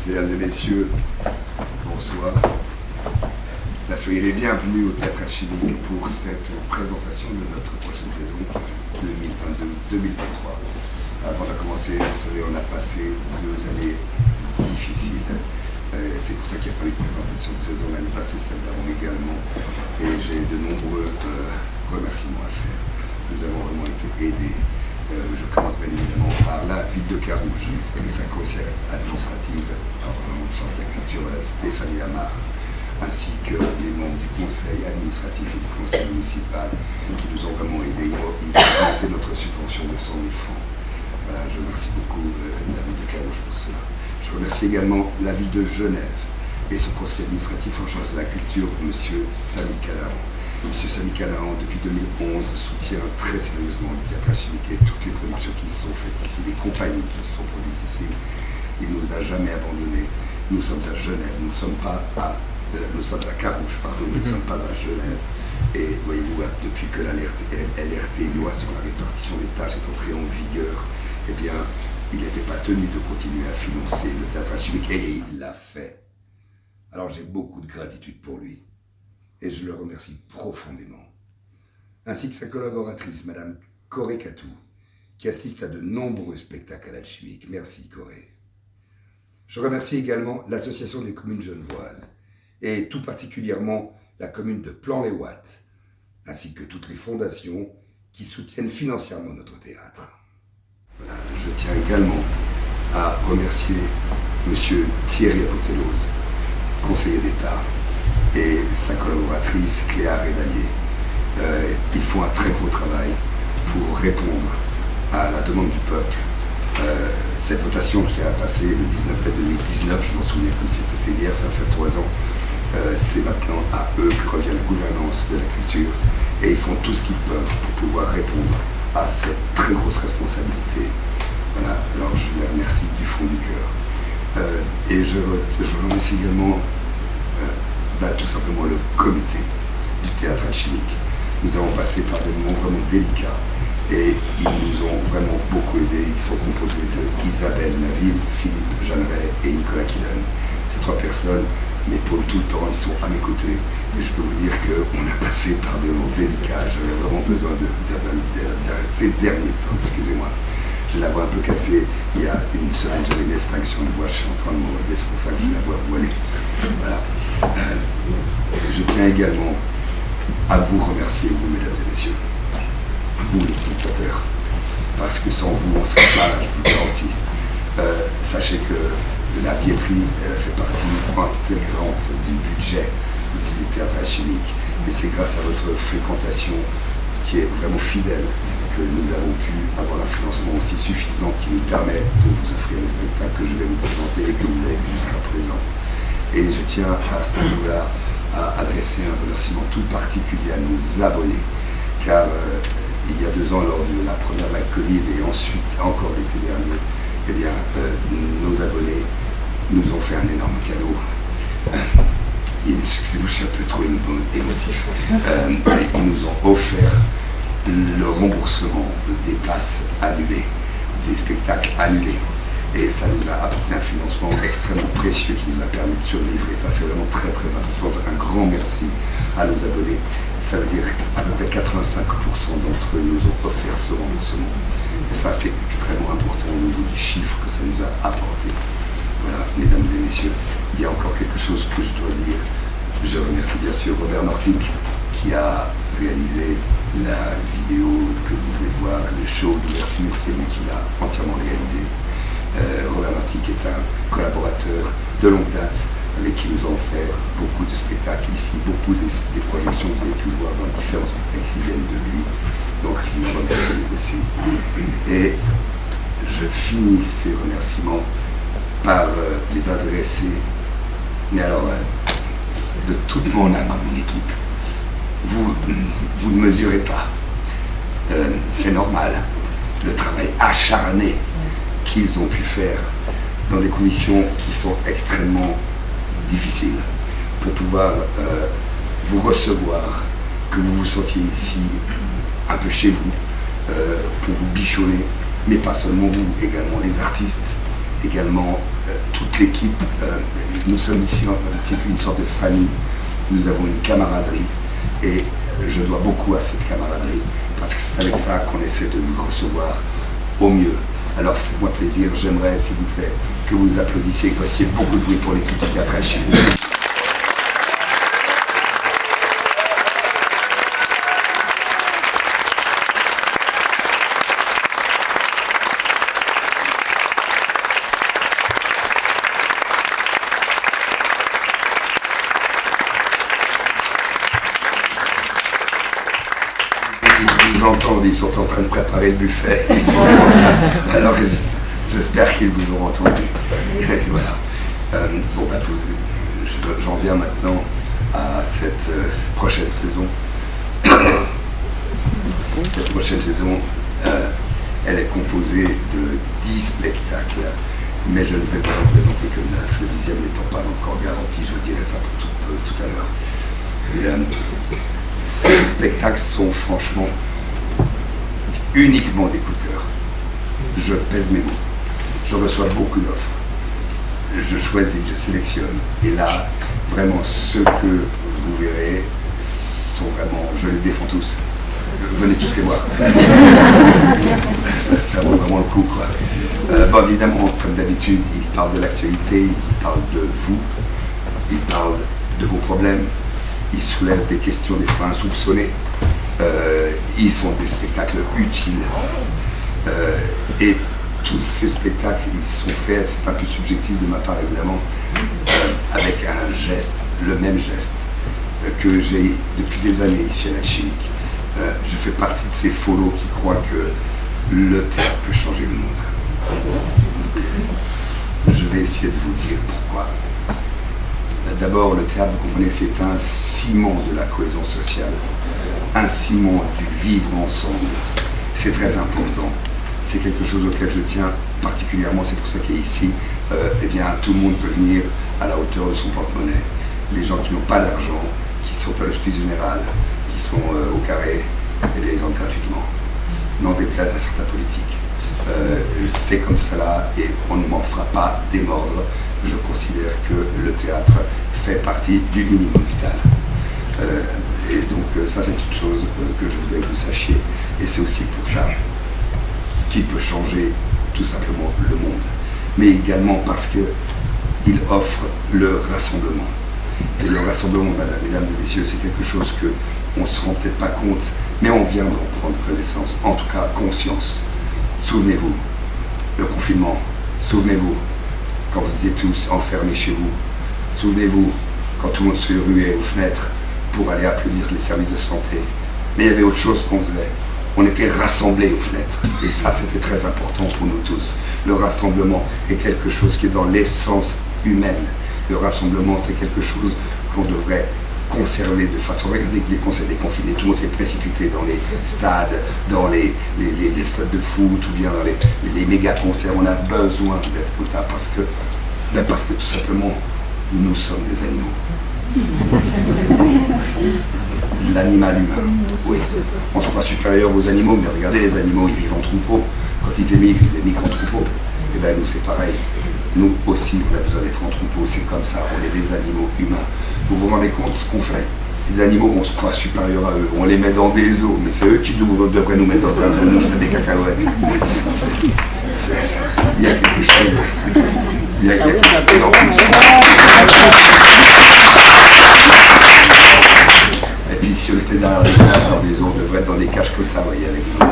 Mesdames et messieurs, bonsoir. Soyez les bienvenus au Théâtre Alchimique pour cette présentation de notre prochaine saison 2022-2023. Avant de commencer, vous savez, on a passé 2 années difficiles. C'est pour ça qu'il n'y a pas eu de présentation de saison l'année passée, celle d'avant également. Et j'ai de nombreux remerciements à faire. Nous avons vraiment été aidés. Je commence bien évidemment par la ville de Carouge et sa conseillère administrative en charge de la culture, Mme Stéphanie Lamar, ainsi que les membres du conseil administratif et du conseil municipal qui nous ont vraiment aidés. Ils ont augmenté notre subvention de 100 000 francs. Voilà, je remercie beaucoup la ville de Carouge pour cela. Je remercie également la ville de Genève et son conseil administratif en charge de la culture, M. Samy Calaran. M. Samy Calaran, depuis 2011, soutient très sérieusement le Théâtre Alchimique et toutes les productions qui se sont faites ici, les compagnies qui se sont produites ici. Il ne nous a jamais abandonnés. Nous sommes à Genève, nous sommes à Carouge, pardon, nous ne sommes pas à Genève. Et voyez-vous, depuis que la LRT, loi sur la répartition des tâches, est entrée en vigueur, eh bien, il n'était pas tenu de continuer à financer le Théâtre Alchimique et il l'a fait. Alors j'ai beaucoup de gratitude pour lui. Et je le remercie profondément. Ainsi que sa collaboratrice, Madame Corée Catou, qui assiste à de nombreux spectacles alchimiques. Merci Corée. Je remercie également l'Association des communes genevoises, et tout particulièrement la commune de Plan-les-Ouates, ainsi que toutes les fondations qui soutiennent financièrement notre théâtre. Voilà, je tiens également à remercier Monsieur Thierry Apotelos, conseiller d'État, et sa collaboratrice Cléa Rédalier. Ils font un très beau travail pour répondre à la demande du peuple. Cette votation qui a passé le 19 mai 2019, je m'en souviens comme si c'était hier, ça fait 3 ans, c'est maintenant à eux que revient la gouvernance de la culture et ils font tout ce qu'ils peuvent pour pouvoir répondre à cette très grosse responsabilité. Voilà, alors je les remercie du fond du cœur. Et je remercie également tout simplement le comité du Théâtre Alchimique. Nous avons passé par des moments vraiment délicats et ils nous ont vraiment beaucoup aidés. Ils sont composés de Isabelle Naville, Philippe Jeanneret et Nicolas Quillen. Ces 3 personnes m'épaulent tout le temps, ils sont à mes côtés et je peux vous dire qu'on a passé par des moments délicats. J'avais vraiment besoin de ces derniers temps, excusez-moi. J'ai la voix un peu cassée. Il y a une semaine, j'avais une extinction de voix, je suis en train de me relever, c'est pour ça que j'ai la voix voilée. Voilà. Je tiens également à vous remercier, vous, mesdames et messieurs, vous les spectateurs, parce que sans vous, on ne serait pas là, je vous le garantis. Sachez que la billetterie fait partie intégrante du budget du Théâtre Alchimique, et c'est grâce à votre fréquentation qui est vraiment fidèle que nous avons pu avoir un financement aussi suffisant qui nous permet de vous offrir les spectacles que je vais vous présenter et que vous avez vu jusqu'à présent. Et je tiens à ce niveau-là à adresser un remerciement tout particulier à nos abonnés, car il y a 2 ans, lors de la première vague Covid et ensuite encore l'été dernier, eh bien, nos abonnés nous ont fait un énorme cadeau. Excusez-moi, je suis un peu trop émotif. Ils nous ont offert le remboursement des places annulées, des spectacles annulés. Et ça nous a apporté un financement extrêmement précieux qui nous a permis de survivre. Et ça, c'est vraiment très très important. Un grand merci à nos abonnés. Ça veut dire qu'à peu près 85% d'entre eux nous ont offert ce remboursement. Et ça, c'est extrêmement important au niveau du chiffre que ça nous a apporté. Voilà, mesdames et messieurs, il y a encore quelque chose que je dois dire. Je remercie bien sûr Robert Nortic qui a réalisé la vidéo que vous venez de voir, le show d'ouverture, c'est lui qui l'a entièrement réalisé. Robert Nortic est un collaborateur de longue date avec qui nous avons fait beaucoup de spectacles ici, beaucoup des projections que vous avez pu voir dans différents spectacles ici viennent de lui. Donc je vous en remercie aussi. Et je finis ces remerciements par les adresser, mais alors de toute mon âme à mon équipe. Vous ne mesurez pas. C'est normal. Le travail acharné qu'ils ont pu faire dans des conditions qui sont extrêmement difficiles pour pouvoir vous recevoir, que vous vous sentiez ici un peu chez vous, pour vous bichonner, mais pas seulement vous, également les artistes, également toute l'équipe. Nous sommes ici une sorte de famille, nous avons une camaraderie et je dois beaucoup à cette camaraderie parce que c'est avec ça qu'on essaie de vous recevoir au mieux. Alors faites-moi plaisir, j'aimerais s'il vous plaît que vous applaudissiez, que vous fassiez beaucoup de bruit pour l'équipe du théâtre chez vous. Ils sont en train de préparer le buffet. Alors j'espère qu'ils vous ont entendu. Voilà. Bon, bah, j'en viens maintenant à cette prochaine saison. Cette prochaine saison, elle est composée de 10 spectacles, mais je ne vais pas en présenter que 9, le 10e n'étant pas encore garanti, je vous dirai ça pour tout à l'heure. Ces spectacles sont franchement uniquement des coups de cœur. Je pèse mes mots. Je reçois beaucoup d'offres. Je choisis, je sélectionne. Et là, vraiment, ceux que vous verrez sont vraiment... Je les défends tous. Venez tous les voir. Ça vaut vraiment le coup, quoi. Bon, évidemment, comme d'habitude, il parle de l'actualité, il parle de vous, il parle de vos problèmes, il soulève des questions des fois insoupçonnées. Ils sont des spectacles utiles et tous ces spectacles ils sont faits, c'est un peu subjectif de ma part évidemment, avec un geste, le même geste que j'ai depuis des années ici à l'Alchimique. Je fais partie de ces follow qui croient que le théâtre peut changer le monde. Je vais essayer de vous dire pourquoi. D'abord, le théâtre, vous comprenez, c'est un ciment de la cohésion sociale, un ciment du vivre ensemble. C'est très important. C'est quelque chose auquel je tiens particulièrement. C'est pour ça qu'ici, eh bien, tout le monde peut venir à la hauteur de son porte-monnaie. Les gens qui n'ont pas d'argent, qui sont à l'hospice général, qui sont au carré, eh bien, ils entrent gratuitement. N'en déplaise à certains politiques. C'est comme cela et on ne m'en fera pas démordre. Je considère que le théâtre fait partie du minimum vital. Et donc ça c'est une chose que je voudrais que vous sachiez. Et c'est aussi pour ça qu'il peut changer tout simplement le monde. Mais également parce qu'il offre le rassemblement. Et le rassemblement, mesdames et messieurs, c'est quelque chose qu'on ne se rend peut-être pas compte, mais on vient d'en prendre connaissance, en tout cas conscience. Souvenez-vous, le confinement, souvenez-vous, quand vous étiez tous enfermés chez vous. Souvenez-vous, quand tout le monde se ruait aux fenêtres pour aller applaudir les services de santé. Mais il y avait autre chose qu'on faisait. On était rassemblés aux fenêtres. Et ça, c'était très important pour nous tous. Le rassemblement est quelque chose qui est dans l'essence humaine. Le rassemblement, c'est quelque chose qu'on devrait conserver de façon... Regardez que dès qu'on s'est déconfiné, tout le monde s'est précipité dans les stades, dans les stades de foot ou bien dans les méga concerts. On a besoin d'être comme ça parce que tout simplement, nous sommes des animaux. L'animal humain, oui. On se croit supérieur aux animaux, mais regardez les animaux, ils vivent en troupeau. Quand ils émigrent en troupeau. Et bien nous c'est pareil. Nous aussi, on a besoin d'être en troupeau, c'est comme ça, on est des animaux humains. Vous vous rendez compte de ce qu'on fait? Les animaux, on se croit supérieurs à eux, on les met dans des eaux, mais c'est eux qui devraient nous mettre dans un zoo, nous, des cacahuètes. Il y a quelque chose. Il y a quelque chose en plus. Et puis si on était derrière des cages dans des eaux, on devrait être dans des cages comme ça, vous voyez, avec nous.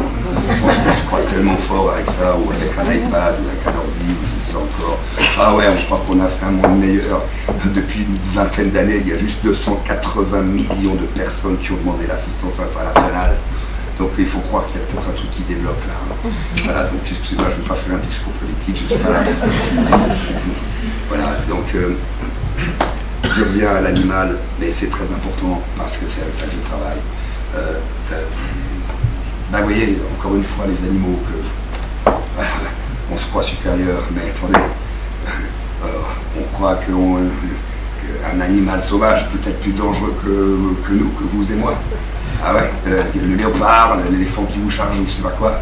On se croit tellement fort avec ça, ou avec un iPad, ou avec un ordi, ou je sais encore. Ah ouais, on croit qu'on a fait un monde meilleur. Depuis une vingtaine d'années, il y a juste 280 millions de personnes qui ont demandé l'assistance internationale. Donc il faut croire qu'il y a peut-être un truc qui développe là. Voilà, donc excusez-moi, je ne vais pas faire un discours politique, je ne suis pas là pour ça. Voilà, donc je reviens à l'animal, mais c'est très important parce que c'est avec ça que je travaille. Ben, vous voyez, encore une fois, les animaux, on se croit supérieur, mais attendez, on croit qu'un animal sauvage peut être plus dangereux que nous, que vous et moi. Ah ouais, le léopard, l'éléphant qui vous charge ou je sais pas quoi.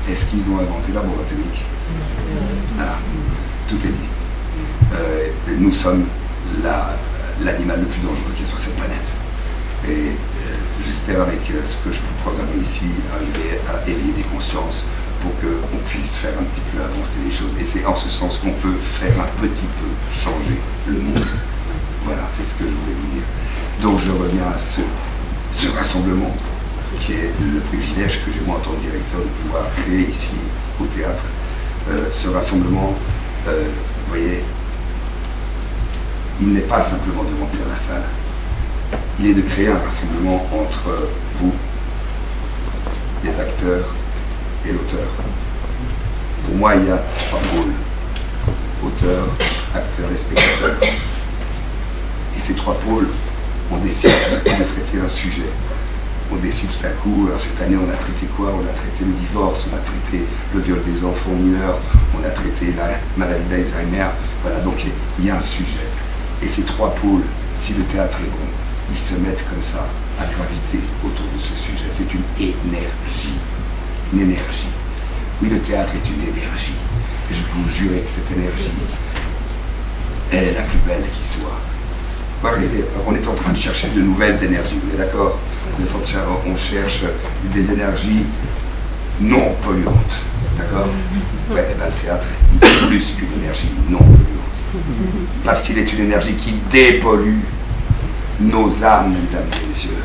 Est-ce qu'ils ont inventé la bombe atomique? Voilà, tout est dit. Nous sommes l'animal le plus dangereux qui est sur cette planète. Et j'espère avec ce que je peux programmer ici, arriver à éveiller des consciences pour qu'on puisse faire un petit peu avancer les choses. Et c'est en ce sens qu'on peut faire un petit peu changer le monde. Voilà, c'est ce que je voulais vous dire. Donc je reviens à ce rassemblement qui est le privilège que j'ai moi en tant que directeur de pouvoir créer ici au théâtre. Ce rassemblement, vous voyez, il n'est pas simplement de remplir la salle, il est de créer un rassemblement entre vous, les acteurs et l'auteur. Pour moi, il y a trois pôles, auteur, acteur et spectateur. Et ces trois pôles, on décide tout à coup de traiter un sujet. On décide tout à coup, cette année on a traité quoi? On a traité le divorce, on a traité le viol des enfants mineurs, on a traité la maladie d'Alzheimer. Voilà, donc il y a un sujet. Et ces trois pôles, si le théâtre est bon, ils se mettent comme ça à graviter autour de ce sujet. C'est une énergie. Une énergie. Oui, le théâtre est une énergie. Et je peux vous jurer que cette énergie, elle est la plus belle qui soit. Regardez, on est en train de chercher de nouvelles énergies, vous êtes d'accord? On cherche des énergies non polluantes, d'accord? Ouais, et ben, le théâtre, il est plus qu'une énergie non polluante. Parce qu'il est une énergie qui dépollue nos âmes, mesdames et messieurs.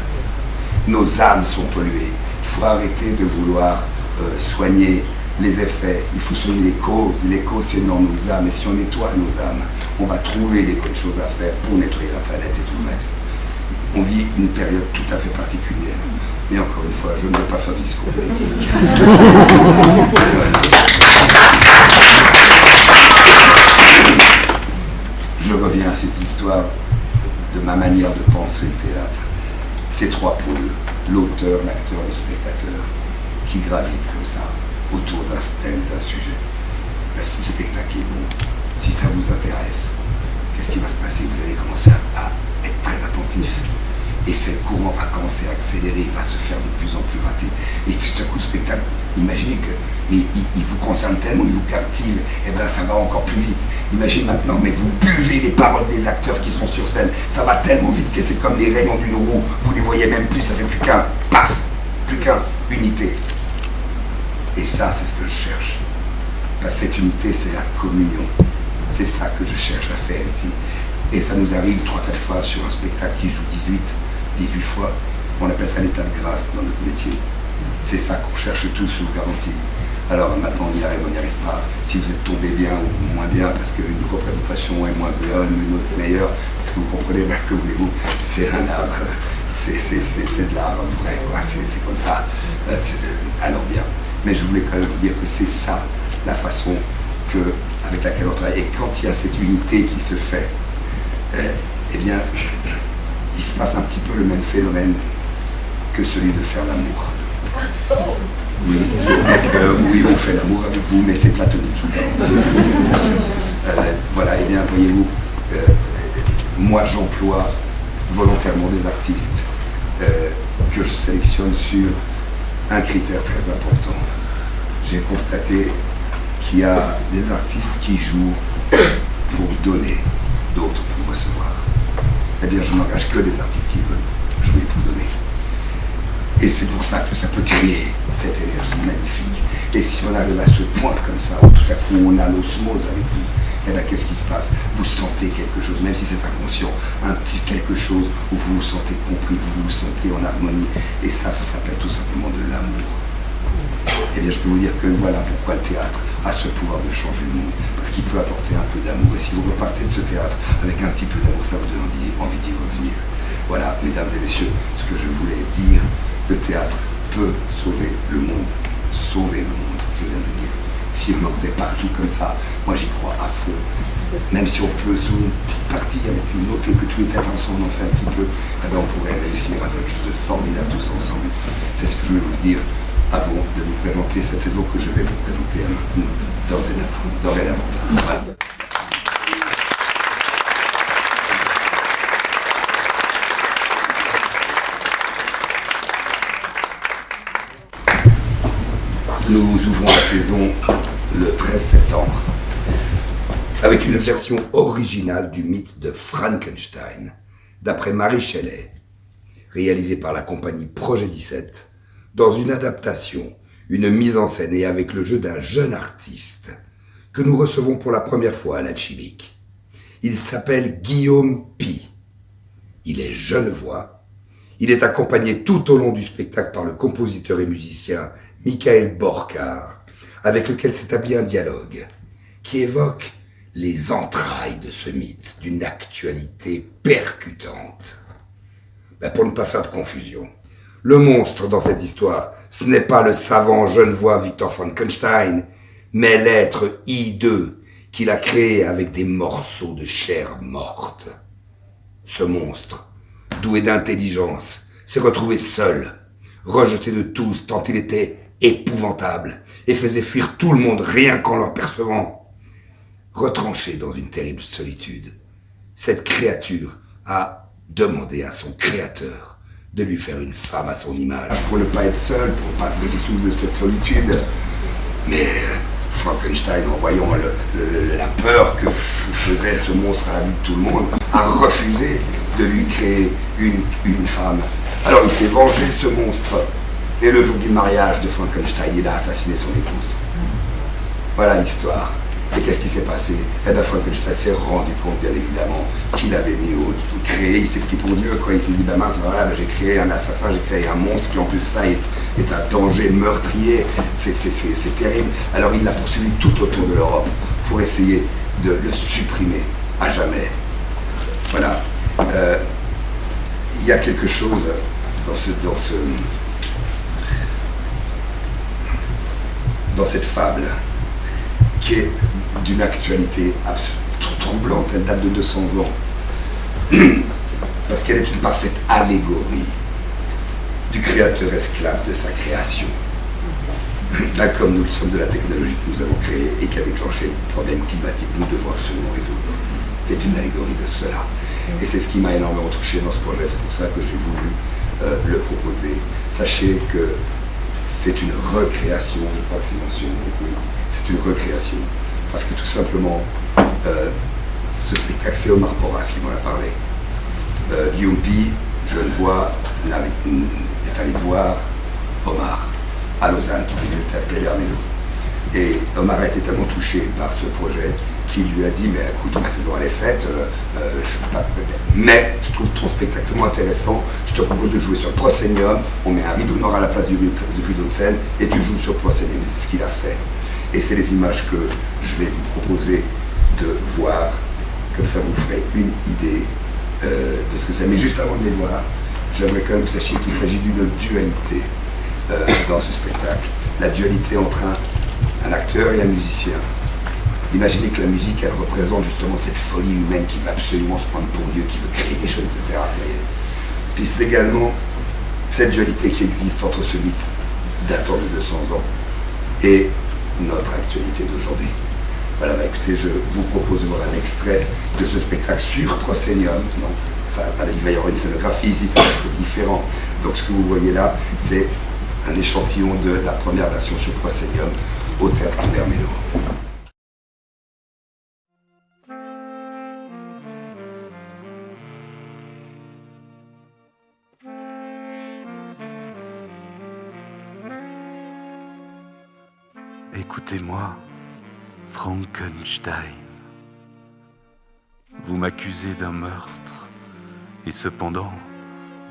Nos âmes sont polluées. Il faut arrêter de vouloir soigner les effets, il faut soigner les causes. Les causes, c'est dans nos âmes. Et si on nettoie nos âmes, on va trouver les bonnes choses à faire pour nettoyer la planète et tout le reste. On vit une période tout à fait particulière. Mais encore une fois, je ne veux pas faire de discours politique. Je reviens à cette histoire de ma manière de penser le théâtre. Ces trois pôles, l'auteur, l'acteur, le spectateur, qui gravitent comme ça autour d'un thème, d'un sujet. Ben, si le spectacle est bon, si ça vous intéresse, qu'est-ce qui va se passer? Vous allez commencer à être très attentif. Et ce courant va commencer à accélérer, il va se faire de plus en plus rapide. Et tout à coup, le spectacle, imaginez que mais il vous concerne tellement, il vous captive, et bien ça va encore plus vite. Imaginez maintenant, mais vous buvez les paroles des acteurs qui sont sur scène. Ça va tellement vite que c'est comme les rayons d'une roue. Vous les voyez même plus, ça fait plus qu'un, paf, plus qu'un, unité. Et ça, c'est ce que je cherche. Parce que cette unité, c'est la communion. C'est ça que je cherche à faire ici. Et ça nous arrive 3-4 fois sur un spectacle qui joue 18 fois. On appelle ça l'état de grâce dans notre métier. C'est ça qu'on cherche tous, je vous garantis. Alors maintenant, on y arrive, on n'y arrive pas. Si vous êtes tombé bien ou moins bien, parce qu'une représentation est moins bien, une autre est meilleure, parce que vous comprenez, ben, que voulez-vous, c'est un art, c'est de l'art vrai, quoi. C'est comme ça. Alors bien. Mais je voulais quand même vous dire que c'est ça la façon avec laquelle on travaille. Et quand il y a cette unité qui se fait, eh bien, il se passe un petit peu le même phénomène que celui de faire l'amour. Oui, c'est vrai que oui, on fait l'amour avec vous, mais c'est platonique, je vous garantis. Voilà, et bien, voyez-vous, moi j'emploie volontairement des artistes que je sélectionne sur un critère très important. J'ai constaté qu'il y a des artistes qui jouent pour donner, d'autres pour recevoir. Eh bien, je n'engage que des artistes qui veulent jouer pour donner. Et c'est pour ça que ça peut créer cette énergie magnifique. Et si on arrive à ce point comme ça, où tout à coup on a l'osmose avec vous, eh bien qu'est-ce qui se passe? Vous sentez quelque chose, même si c'est inconscient, un petit quelque chose où vous vous sentez compris, vous vous sentez en harmonie. Et ça s'appelle tout simplement de l'amour. Eh bien je peux vous dire que voilà pourquoi le théâtre a ce pouvoir de changer le monde. Parce qu'il peut apporter un peu d'amour. Et si vous repartez de ce théâtre avec un petit peu d'amour, ça vous donne envie d'y revenir. Voilà, mesdames et messieurs, ce que je voulais dire. Le théâtre peut sauver le monde. Sauver le monde, je viens de dire. Si on en faisait partout comme ça, moi j'y crois à fond. Même si on peut sauver une petite partie avec une autre et que tous les théâtres ensemble en fait un petit peu, eh bien on pourrait réussir à faire quelque chose de formidable tous ensemble. C'est ce que je voulais vous dire avant de vous présenter cette saison que je vais vous présenter dorénavant. Voilà. Nous ouvrons la saison le 13 septembre avec une version originale du mythe de Frankenstein, d'après Mary Shelley, réalisée par la compagnie Projet 17, dans une adaptation, une mise en scène et avec le jeu d'un jeune artiste que nous recevons pour la première fois à l'Alchimique. Il s'appelle Guillaume Py. Il est genevois. Il est accompagné tout au long du spectacle par le compositeur et musicien Michael Borcar, avec lequel s'établit un dialogue qui évoque les entrailles de ce mythe d'une actualité percutante. Pour ne pas faire de confusion, le monstre dans cette histoire, ce n'est pas le savant genevois Victor Frankenstein, mais l'être hideux qu'il a créé avec des morceaux de chair morte. Ce monstre, doué d'intelligence, s'est retrouvé seul, rejeté de tous tant il était épouvantable et faisait fuir tout le monde rien qu'en l'apercevant. Retranché dans une terrible solitude, cette créature a demandé à son créateur de lui faire une femme à son image. Pour ne pas être seul, pour pas qu'il souffre de cette solitude. Mais Frankenstein, en voyant la peur que faisait ce monstre à la vie de tout le monde, a refusé de lui créer une femme. Alors il s'est vengé, ce monstre. Et le jour du mariage de Frankenstein, il a assassiné son épouse. Voilà l'histoire. Et qu'est-ce qui s'est passé? Eh bien, Frankenstein s'est rendu compte, bien évidemment, qu'il avait mis au créé, il s'est pris pour Dieu, quoi. Il s'est dit, mince, voilà, j'ai créé un assassin, j'ai créé un monstre qui, en plus de ça, est un danger meurtrier. C'est terrible. Alors, il l'a poursuivi tout autour de l'Europe pour essayer de le supprimer à jamais. Voilà. Il y a quelque chose dans cette fable qui est d'une actualité troublante, elle date de 200 ans, parce qu'elle est une parfaite allégorie du créateur esclave de sa création, comme nous le sommes de la technologie que nous avons créée et qui a déclenché le problème climatique que nous devons absolument résoudre. C'est une allégorie de cela. Et c'est ce qui m'a énormément touché dans ce projet, c'est pour ça que j'ai voulu le proposer. Sachez que c'est une recréation, je crois que c'est mentionné, oui, c'est une recréation. Parce que tout simplement, ce spectacle, c'est Omar Porras qui m'en a parlé. Guillaume Py, genevois, est allé voir Omar à Lausanne, qui venait le théâtre Gaillarmélo. Et Omar a été tellement touché par ce projet qu'il lui a dit, mais écoute, ma saison elle est faite, je peux pas. Mais je trouve ton spectacle tellement intéressant, je te propose de jouer sur Proscenium, on met un rideau noir à la place du rideau de scène et tu joues sur Proscenium. C'est ce qu'il a fait. Et c'est les images que je vais vous proposer de voir, comme ça vous ferez une idée de ce que c'est. Mais juste avant de les voir, j'aimerais quand même que vous sachiez qu'il s'agit d'une dualité dans ce spectacle. La dualité entre un acteur et un musicien. Imaginez que la musique, elle représente justement cette folie humaine qui veut absolument se prendre pour Dieu, qui veut créer des choses, etc. Puis c'est également cette dualité qui existe entre ce mythe datant de 200 ans et notre actualité d'aujourd'hui. Voilà, écoutez, je vous propose de voir un extrait de ce spectacle sur Proscenium. Donc, il va y avoir une scénographie ici, ça va être différent. Donc ce que vous voyez là, c'est un échantillon de la première version sur Proscenium au théâtre Gaillarmélo. Écoutez-moi, Frankenstein. Vous m'accusez d'un meurtre, et cependant,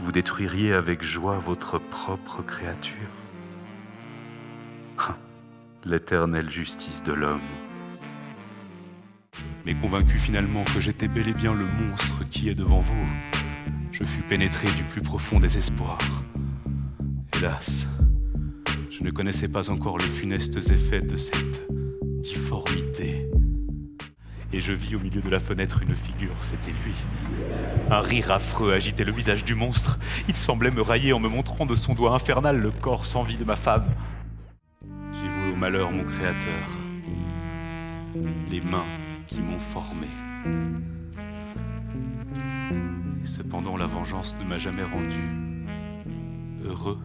vous détruiriez avec joie votre propre créature. L'éternelle justice de l'homme. Mais convaincu finalement que j'étais bel et bien le monstre qui est devant vous, je fus pénétré du plus profond désespoir. Hélas, je ne connaissais pas encore les funestes effets de cette difformité. Et je vis au milieu de la fenêtre une figure, c'était lui. Un rire affreux agitait le visage du monstre. Il semblait me railler en me montrant de son doigt infernal le corps sans vie de ma femme. J'ai voué au malheur mon créateur, les mains qui m'ont formé. Et cependant la vengeance ne m'a jamais rendu heureux.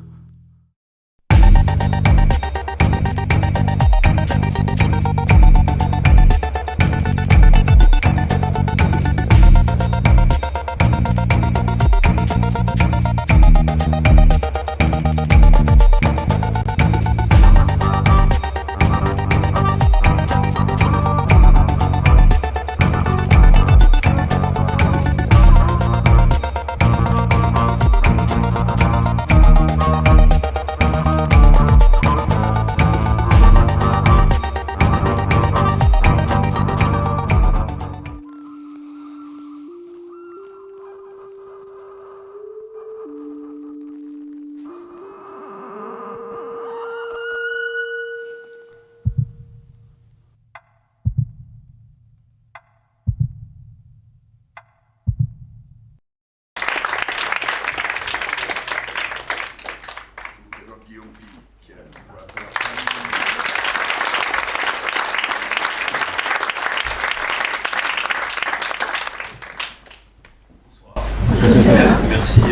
Merci,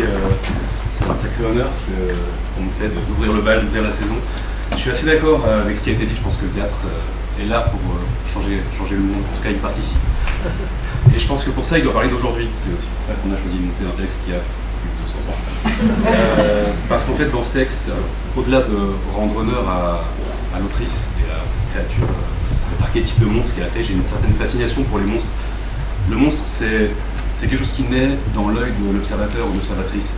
c'est un sacré honneur qu'on me fait d'ouvrir le bal, d'ouvrir la saison. Je suis assez d'accord avec ce qui a été dit, je pense que le théâtre est là pour changer le monde, en tout cas il participe. Et je pense que pour ça il doit parler d'aujourd'hui, c'est aussi pour ça qu'on a choisi de monter un texte qui a plus de 200 ans. Parce qu'en fait dans ce texte, au-delà de rendre honneur à l'autrice et à cette créature, cet archétype de monstre qu'elle a créé, j'ai une certaine fascination pour les monstres. Le monstre c'est quelque chose qui naît dans l'œil de l'observateur ou de l'observatrice.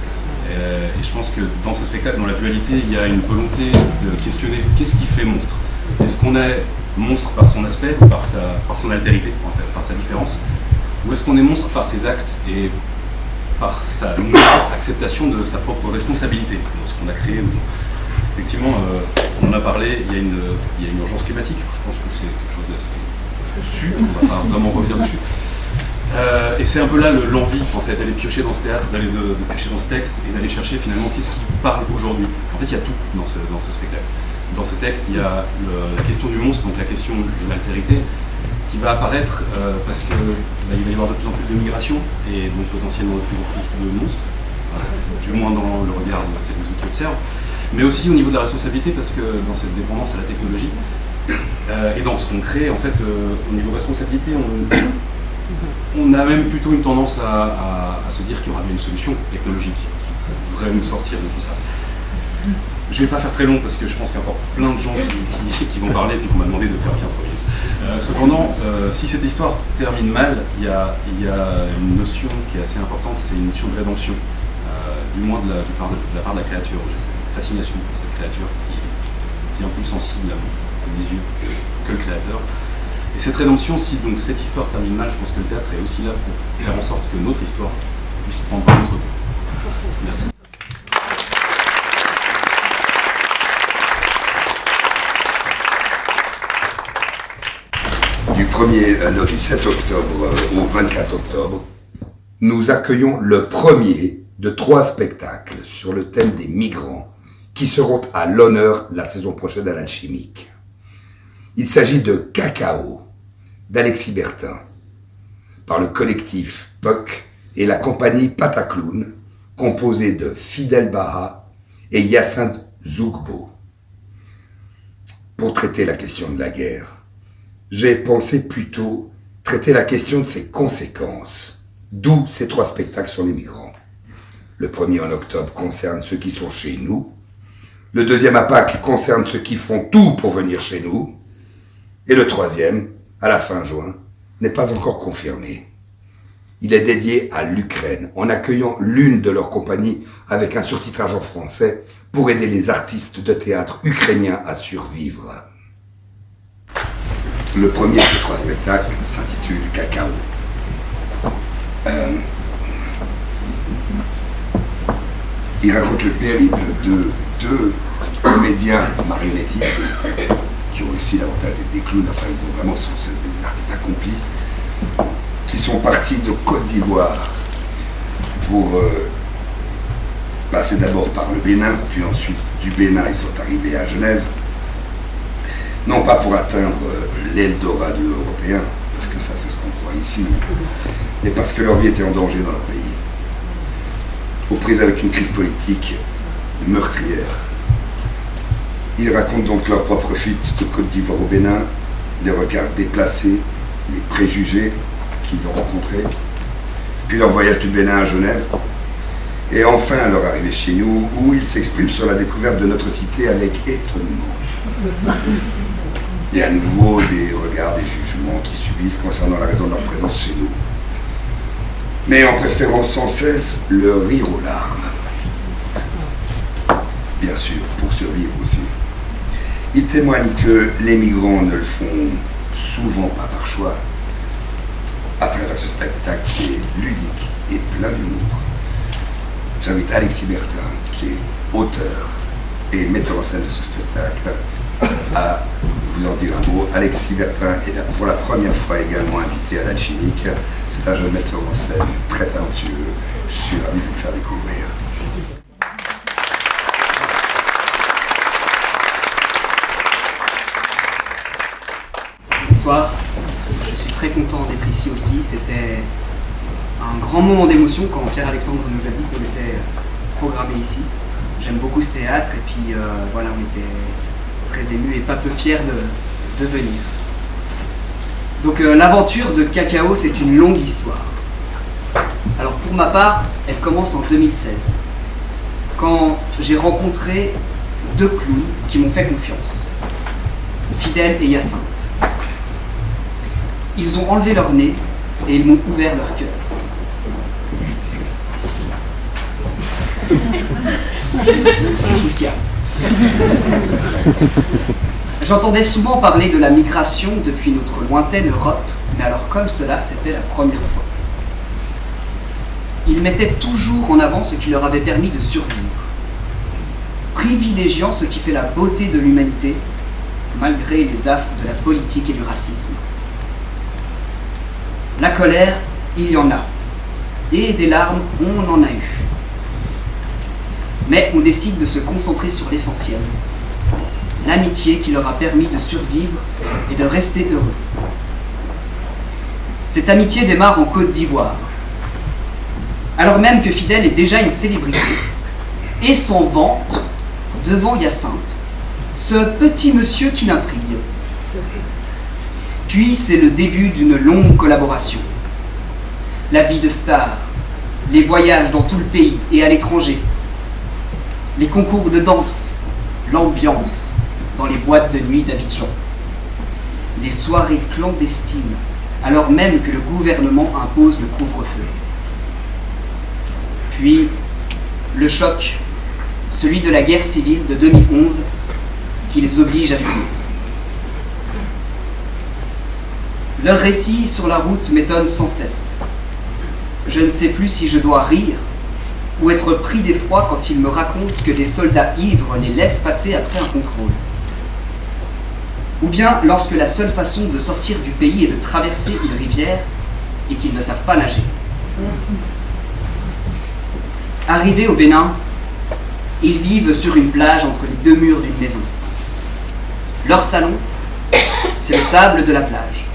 Et je pense que dans ce spectacle, dans la dualité, il y a une volonté de questionner qu'est-ce qui fait monstre. Est-ce qu'on est monstre par son aspect, par son altérité, en fait, par sa différence, ou est-ce qu'on est monstre par ses actes et par sa acceptation de sa propre responsabilité dans ce qu'on a créé ou non. Effectivement, on en a parlé, il y a une urgence climatique, je pense que c'est quelque chose d'assez su, on ne va pas vraiment revenir dessus. Et c'est un peu là l'envie en fait d'aller piocher dans ce théâtre, d'aller de piocher dans ce texte et d'aller chercher finalement qu'est-ce qui parle aujourd'hui. En fait il y a tout dans ce spectacle. Dans ce texte il y a la question du monstre, donc la question de l'altérité qui va apparaître parce que il va y avoir de plus en plus de migration et donc potentiellement de plus en plus de monstres, du moins dans le regard de ceux qui observent, mais aussi au niveau de la responsabilité parce que dans cette dépendance à la technologie et dans ce qu'on crée en fait au niveau responsabilité on a même plutôt une tendance à se dire qu'il y aura bien une solution technologique qui pourrait nous sortir de tout ça. Je ne vais pas faire très long parce que je pense qu'il y a encore plein de gens qui vont parler et puis qu'on m'a demandé de faire bien 3 minutes. Cependant, si cette histoire termine mal, il y a une notion qui est assez importante, c'est une notion de rédemption, du moins de la part de la créature. J'ai cette fascination pour cette créature qui est bien plus sensible à mes yeux que le créateur. Et cette rédemption, si donc cette histoire termine mal, je pense que le théâtre est aussi là pour faire en sorte que notre histoire puisse prendre un autre coup. Merci. Du 7 octobre au 24 octobre, nous accueillons le premier de 3 spectacles sur le thème des migrants qui seront à l'honneur la saison prochaine à l'Alchimique. Il s'agit de Cacao, d'Alexis Bertin, par le collectif POC et la compagnie Pataclown, composée de Fidel Baha et Hyacinthe Zougbo. Pour traiter la question de la guerre, j'ai pensé plutôt traiter la question de ses conséquences, d'où ces 3 spectacles sur les migrants. Le premier en octobre concerne ceux qui sont chez nous, le deuxième à Pâques concerne ceux qui font tout pour venir chez nous, Et le troisième, à la fin juin, n'est pas encore confirmé. Il est dédié à l'Ukraine, en accueillant l'une de leurs compagnies avec un surtitrage en français pour aider les artistes de théâtre ukrainiens à survivre. Le premier de ces 3 spectacles s'intitule Cacao. Il raconte le périple de 2 comédiens marionnettistes qui ont aussi l'avantage d'être des clowns, enfin ils ont vraiment sont des artistes accomplis, qui sont partis de Côte d'Ivoire pour passer d'abord par le Bénin, puis ensuite du Bénin ils sont arrivés à Genève, non pas pour atteindre l'Eldorado européen, parce que ça c'est ce qu'on croit ici, mais parce que leur vie était en danger dans leur pays, aux prises avec une crise politique meurtrière. Ils racontent donc leur propre fuite de Côte d'Ivoire au Bénin, les regards déplacés, les préjugés qu'ils ont rencontrés, puis leur voyage du Bénin à Genève, et enfin leur arrivée chez nous, où ils s'expriment sur la découverte de notre cité avec étonnement. Et à nouveau des regards, des jugements qu'ils subissent concernant la raison de leur présence chez nous, mais en préférant sans cesse le rire aux larmes. Bien sûr, pour survivre aussi. Ils témoignent que les migrants ne le font souvent pas par choix, à travers ce spectacle qui est ludique et plein d'humour. J'invite Alexis Bertin, qui est auteur et metteur en scène de ce spectacle, à vous en dire un mot. Alexis Bertin est pour la première fois également invité à l'Alchimique. C'est un jeune metteur en scène très talentueux. Je suis ravi de le faire découvrir. Bonsoir, je suis très content d'être ici aussi. C'était un grand moment d'émotion quand Pierre-Alexandre nous a dit qu'on était programmé ici. J'aime beaucoup ce théâtre et puis voilà, on était très émus et pas peu fiers de venir. Donc l'aventure de Cacao, c'est une longue histoire. Alors pour ma part, elle commence en 2016, quand j'ai rencontré 2 clowns qui m'ont fait confiance, Fidèle et Hyacinthe. Ils ont enlevé leur nez et ils m'ont ouvert leur cœur. C'est quelque chose qu'il y a. J'entendais souvent parler de la migration depuis notre lointaine Europe, mais alors comme cela, c'était la première fois. Ils mettaient toujours en avant ce qui leur avait permis de survivre, privilégiant ce qui fait la beauté de l'humanité, malgré les affres de la politique et du racisme. La colère, il y en a, et des larmes, on en a eu. Mais on décide de se concentrer sur l'essentiel, l'amitié qui leur a permis de survivre et de rester heureux. Cette amitié démarre en Côte d'Ivoire, alors même que Fidèle est déjà une célébrité, et s'en vante devant Hyacinthe, ce petit monsieur qui l'intrigue. Puis c'est le début d'une longue collaboration. La vie de star, les voyages dans tout le pays et à l'étranger, les concours de danse, l'ambiance dans les boîtes de nuit d'Abidjan, les soirées clandestines, alors même que le gouvernement impose le couvre-feu. Puis, le choc, celui de la guerre civile de 2011, qui les oblige à fuir. Leur récit sur la route m'étonne sans cesse. Je ne sais plus si je dois rire ou être pris d'effroi quand ils me racontent que des soldats ivres les laissent passer après un contrôle. Ou bien lorsque la seule façon de sortir du pays est de traverser une rivière et qu'ils ne savent pas nager. Arrivés au Bénin, ils vivent sur une plage entre les 2 murs d'une maison. Leur salon, c'est le sable de la plage.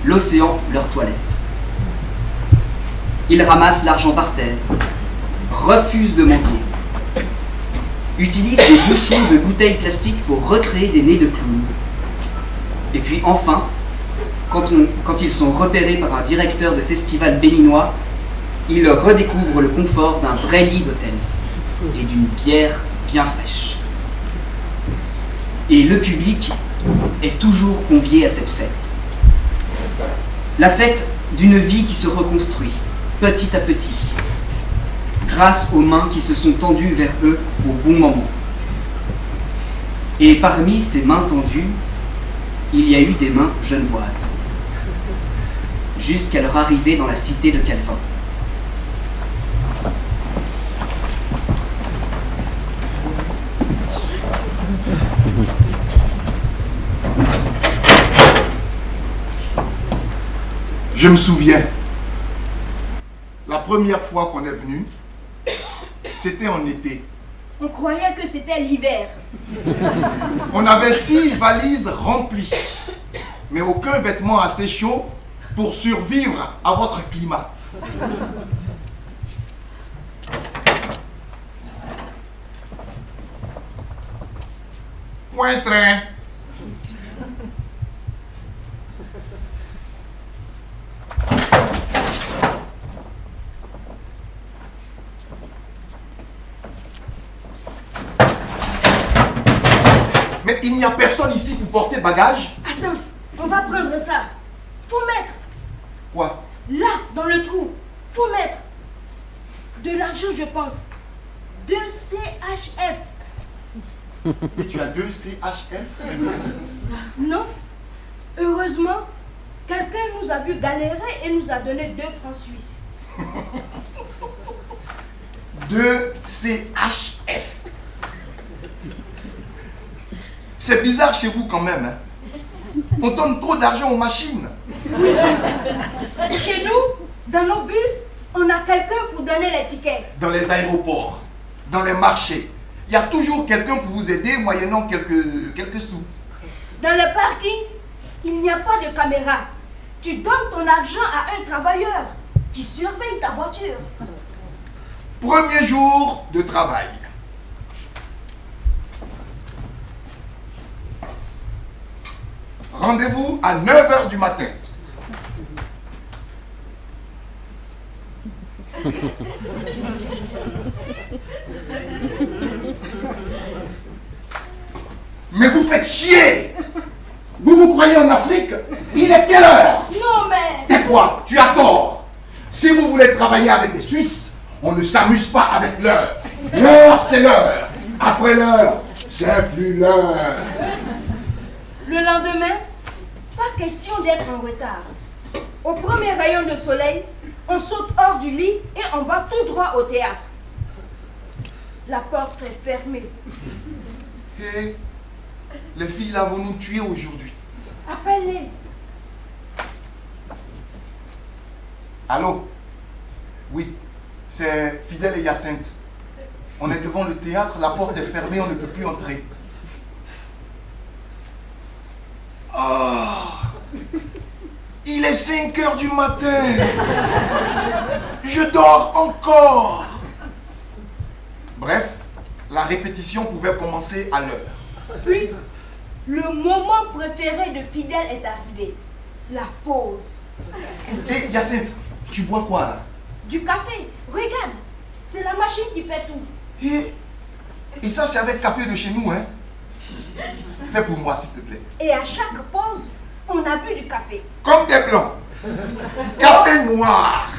L'océan, leur toilette. Ils ramassent l'argent par terre, refusent de mentir, utilisent des bouchons de bouteilles plastiques pour recréer des nez de clowns. Et puis enfin, quand ils sont repérés par un directeur de festival béninois, ils redécouvrent le confort d'un vrai lit d'hôtel et d'une bière bien fraîche. Et le public est toujours convié à cette fête. La fête d'une vie qui se reconstruit, petit à petit, grâce aux mains qui se sont tendues vers eux au bon moment. Et parmi ces mains tendues, il y a eu des mains genevoises, jusqu'à leur arrivée dans la cité de Calvin. Je me souviens, la première fois qu'on est venu, c'était en été. On croyait que c'était l'hiver. On avait 6 valises remplies, mais aucun vêtement assez chaud pour survivre à votre climat. Point train. Mais il n'y a personne ici pour porter bagage. Attends, on va prendre ça. Faut mettre. Quoi? Là, dans le trou. Faut mettre. De l'argent, je pense. 2 CHF. Et tu as 2 CHF même ici. Non. Heureusement, quelqu'un nous a vu galérer et nous a donné 2 francs suisses. 2 CHF. C'est bizarre chez vous quand même. Hein? On donne trop d'argent aux machines. Chez nous, dans nos bus, on a quelqu'un pour donner les tickets. Dans les aéroports, dans les marchés, il y a toujours quelqu'un pour vous aider moyennant quelques sous. Dans le parking, il n'y a pas de caméra. Tu donnes ton argent à un travailleur qui surveille ta voiture. Premier jour de travail. Rendez-vous à 9 h du matin. Mais vous faites chier! Vous croyez en Afrique? Il est quelle heure? Non mais... Tais-toi, tu as tort. Si vous voulez travailler avec des Suisses, on ne s'amuse pas avec l'heure. L'heure, c'est l'heure. Après l'heure, c'est plus l'heure. Le lendemain, pas question d'être en retard. Au premier rayon de soleil, on saute hors du lit et on va tout droit au théâtre. La porte est fermée. Et les filles là vont nous tuer aujourd'hui. Appelle-les. Allô? Oui, c'est Fidèle et Hyacinthe. On est devant le théâtre, la porte est fermée, on ne peut plus entrer. Oh! Il est 5 h du matin. Je dors encore. Bref, la répétition pouvait commencer à l'heure. Puis, le moment préféré de Fidèle est arrivé. La pause. Et Hyacinthe, tu bois quoi là? Du café. Regarde, c'est la machine qui fait tout. Et ça, c'est avec café de chez nous, hein? Fais pour moi, s'il te plaît. Et à chaque pause, on a bu du café. Comme des blancs. Café noir.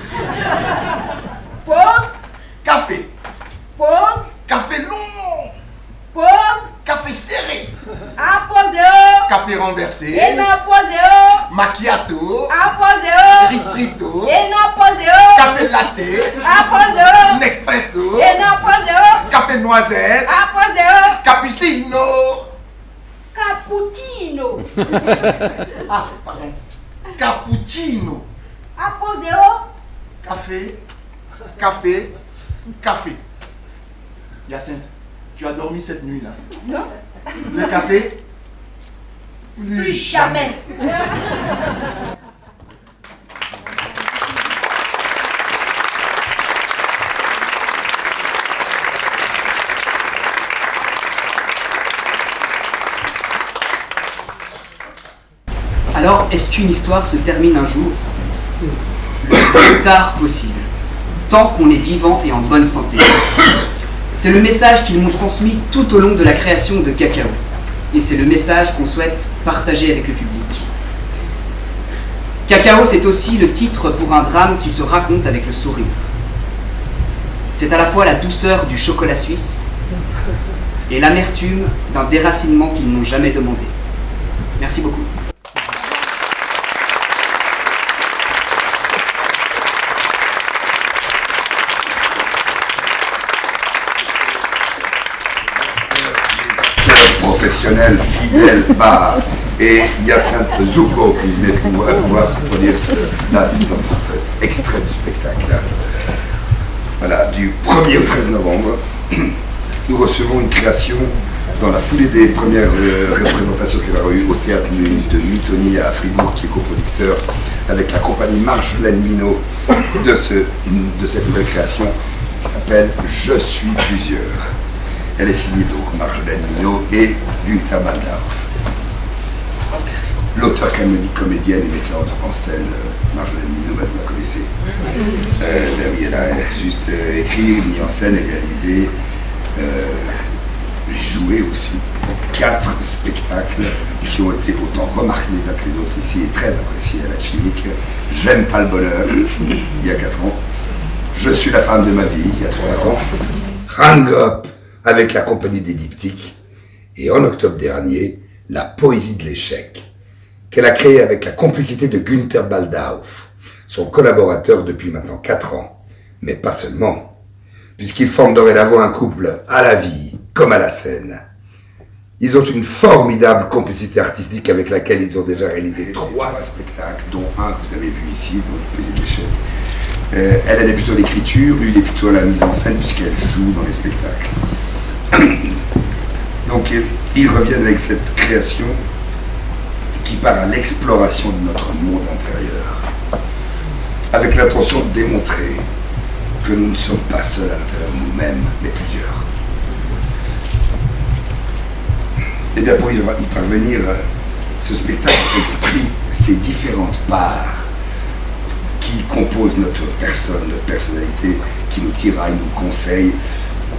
Pause. Café. Pause. Café long. Pause. Café serré. Apposé. Café renversé. Et non posé. Macchiato. Apposé. Ristrito. Et non posé. Café latte. Apposé. Nespresso. Et non posé. Café noisette. Apposé. Cappuccino. Cappuccino. Ah, pardon. Cappuccino. Apposé. Café. Café. Café. Hyacinthe, tu as dormi cette nuit là? Non. Le café? Plus jamais. Alors, est-ce qu'une histoire se termine un jour? Le plus tard possible, tant qu'on est vivant et en bonne santé. C'est le message qu'ils m'ont transmis tout au long de la création de Cacao. et c'est le message qu'on souhaite partager avec le public. Cacao, c'est aussi le titre pour un drame qui se raconte avec le sourire. C'est à la fois la douceur du chocolat suisse et l'amertume d'un déracinement qu'ils n'ont jamais demandé. Merci beaucoup. Professionnel, fidèle, bar. Et Hyacinthe Zouko, qui venait de voir se produire là, c'est dans cet extrait du spectacle. Voilà, du 1er au 13 novembre, nous recevons une création dans la foulée des premières représentations qu'il y aura eu au théâtre de Newtonie à Fribourg, qui est coproducteur avec la compagnie Marjolaine Minot de cette nouvelle création qui s'appelle Je suis plusieurs. Elle est signée donc Marjolaine Minot et Günther Baldauf. L'auteur comédienne et metteur en scène, Marjolaine Minot, vous la connaissez. Elle a juste écrit, mis en scène et réalisé, joué aussi 4 spectacles qui ont été autant remarqués les uns que les autres ici et très appréciés à la Chimique. J'aime pas le bonheur, il y a 4 ans. Je suis la femme de ma vie, il y a 3 ans. Hang Up avec la compagnie des Diptyques. Et en octobre dernier, la poésie de l'échec, qu'elle a créée avec la complicité de Günther Baldauf, son collaborateur depuis maintenant 4 ans. Mais pas seulement, puisqu'ils forment dorénavant un couple à la vie comme à la scène. Ils ont une formidable complicité artistique avec laquelle ils ont déjà réalisé 3 spectacles, dont un que vous avez vu ici, dans la poésie de l'échec. Elle est plutôt l'écriture, lui il est plutôt à la mise en scène puisqu'elle joue dans les spectacles. Donc ils reviennent avec cette création qui part à l'exploration de notre monde intérieur, avec l'intention de démontrer que nous ne sommes pas seuls à l'intérieur de nous-mêmes, mais plusieurs. Et bien pour y parvenir, ce spectacle exprime ces différentes parts qui composent notre personne, notre personnalité, qui nous tiraillent, nous conseillent,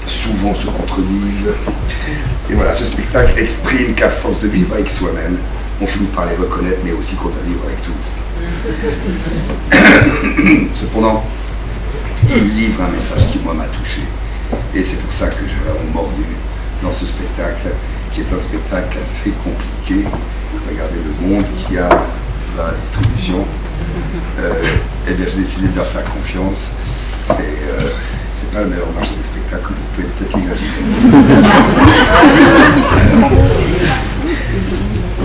souvent se contredisent. Et voilà, ce spectacle exprime qu'à force de vivre avec soi-même, on finit par les reconnaître, mais aussi qu'on doit vivre avec toutes. Cependant, il livre un message qui, moi, m'a touché. Et c'est pour ça que j'ai vraiment mordu dans ce spectacle, qui est un spectacle assez compliqué. Regardez le monde qu'il y a dans la distribution. Eh bien, j'ai décidé de leur faire confiance. C'est pas le meilleur marché des spectacles, vous pouvez peut-être l'imaginer.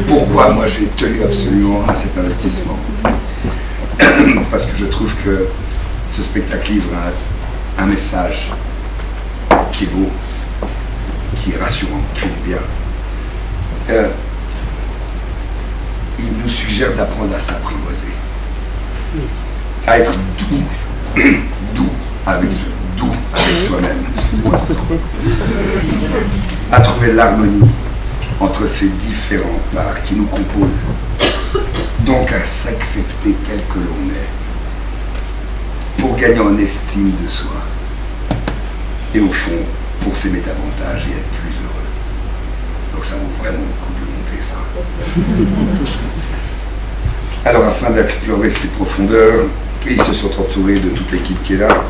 Pourquoi moi j'ai tenu absolument à cet investissement? Parce que je trouve que ce spectacle livre un message qui est beau, qui est rassurant, qui fait du bien. Il nous suggère d'apprendre à s'apprivoiser, à être doux avec soi-même, excusez-moi, ça sent. À trouver l'harmonie entre ces différentes parts qui nous composent, donc à s'accepter tel que l'on est, pour gagner en estime de soi, et au fond, pour s'aimer davantage et être plus heureux. Donc ça vaut vraiment le coup de monter ça. Alors afin d'explorer ces profondeurs, ils se sont entourés de toute l'équipe qui est là.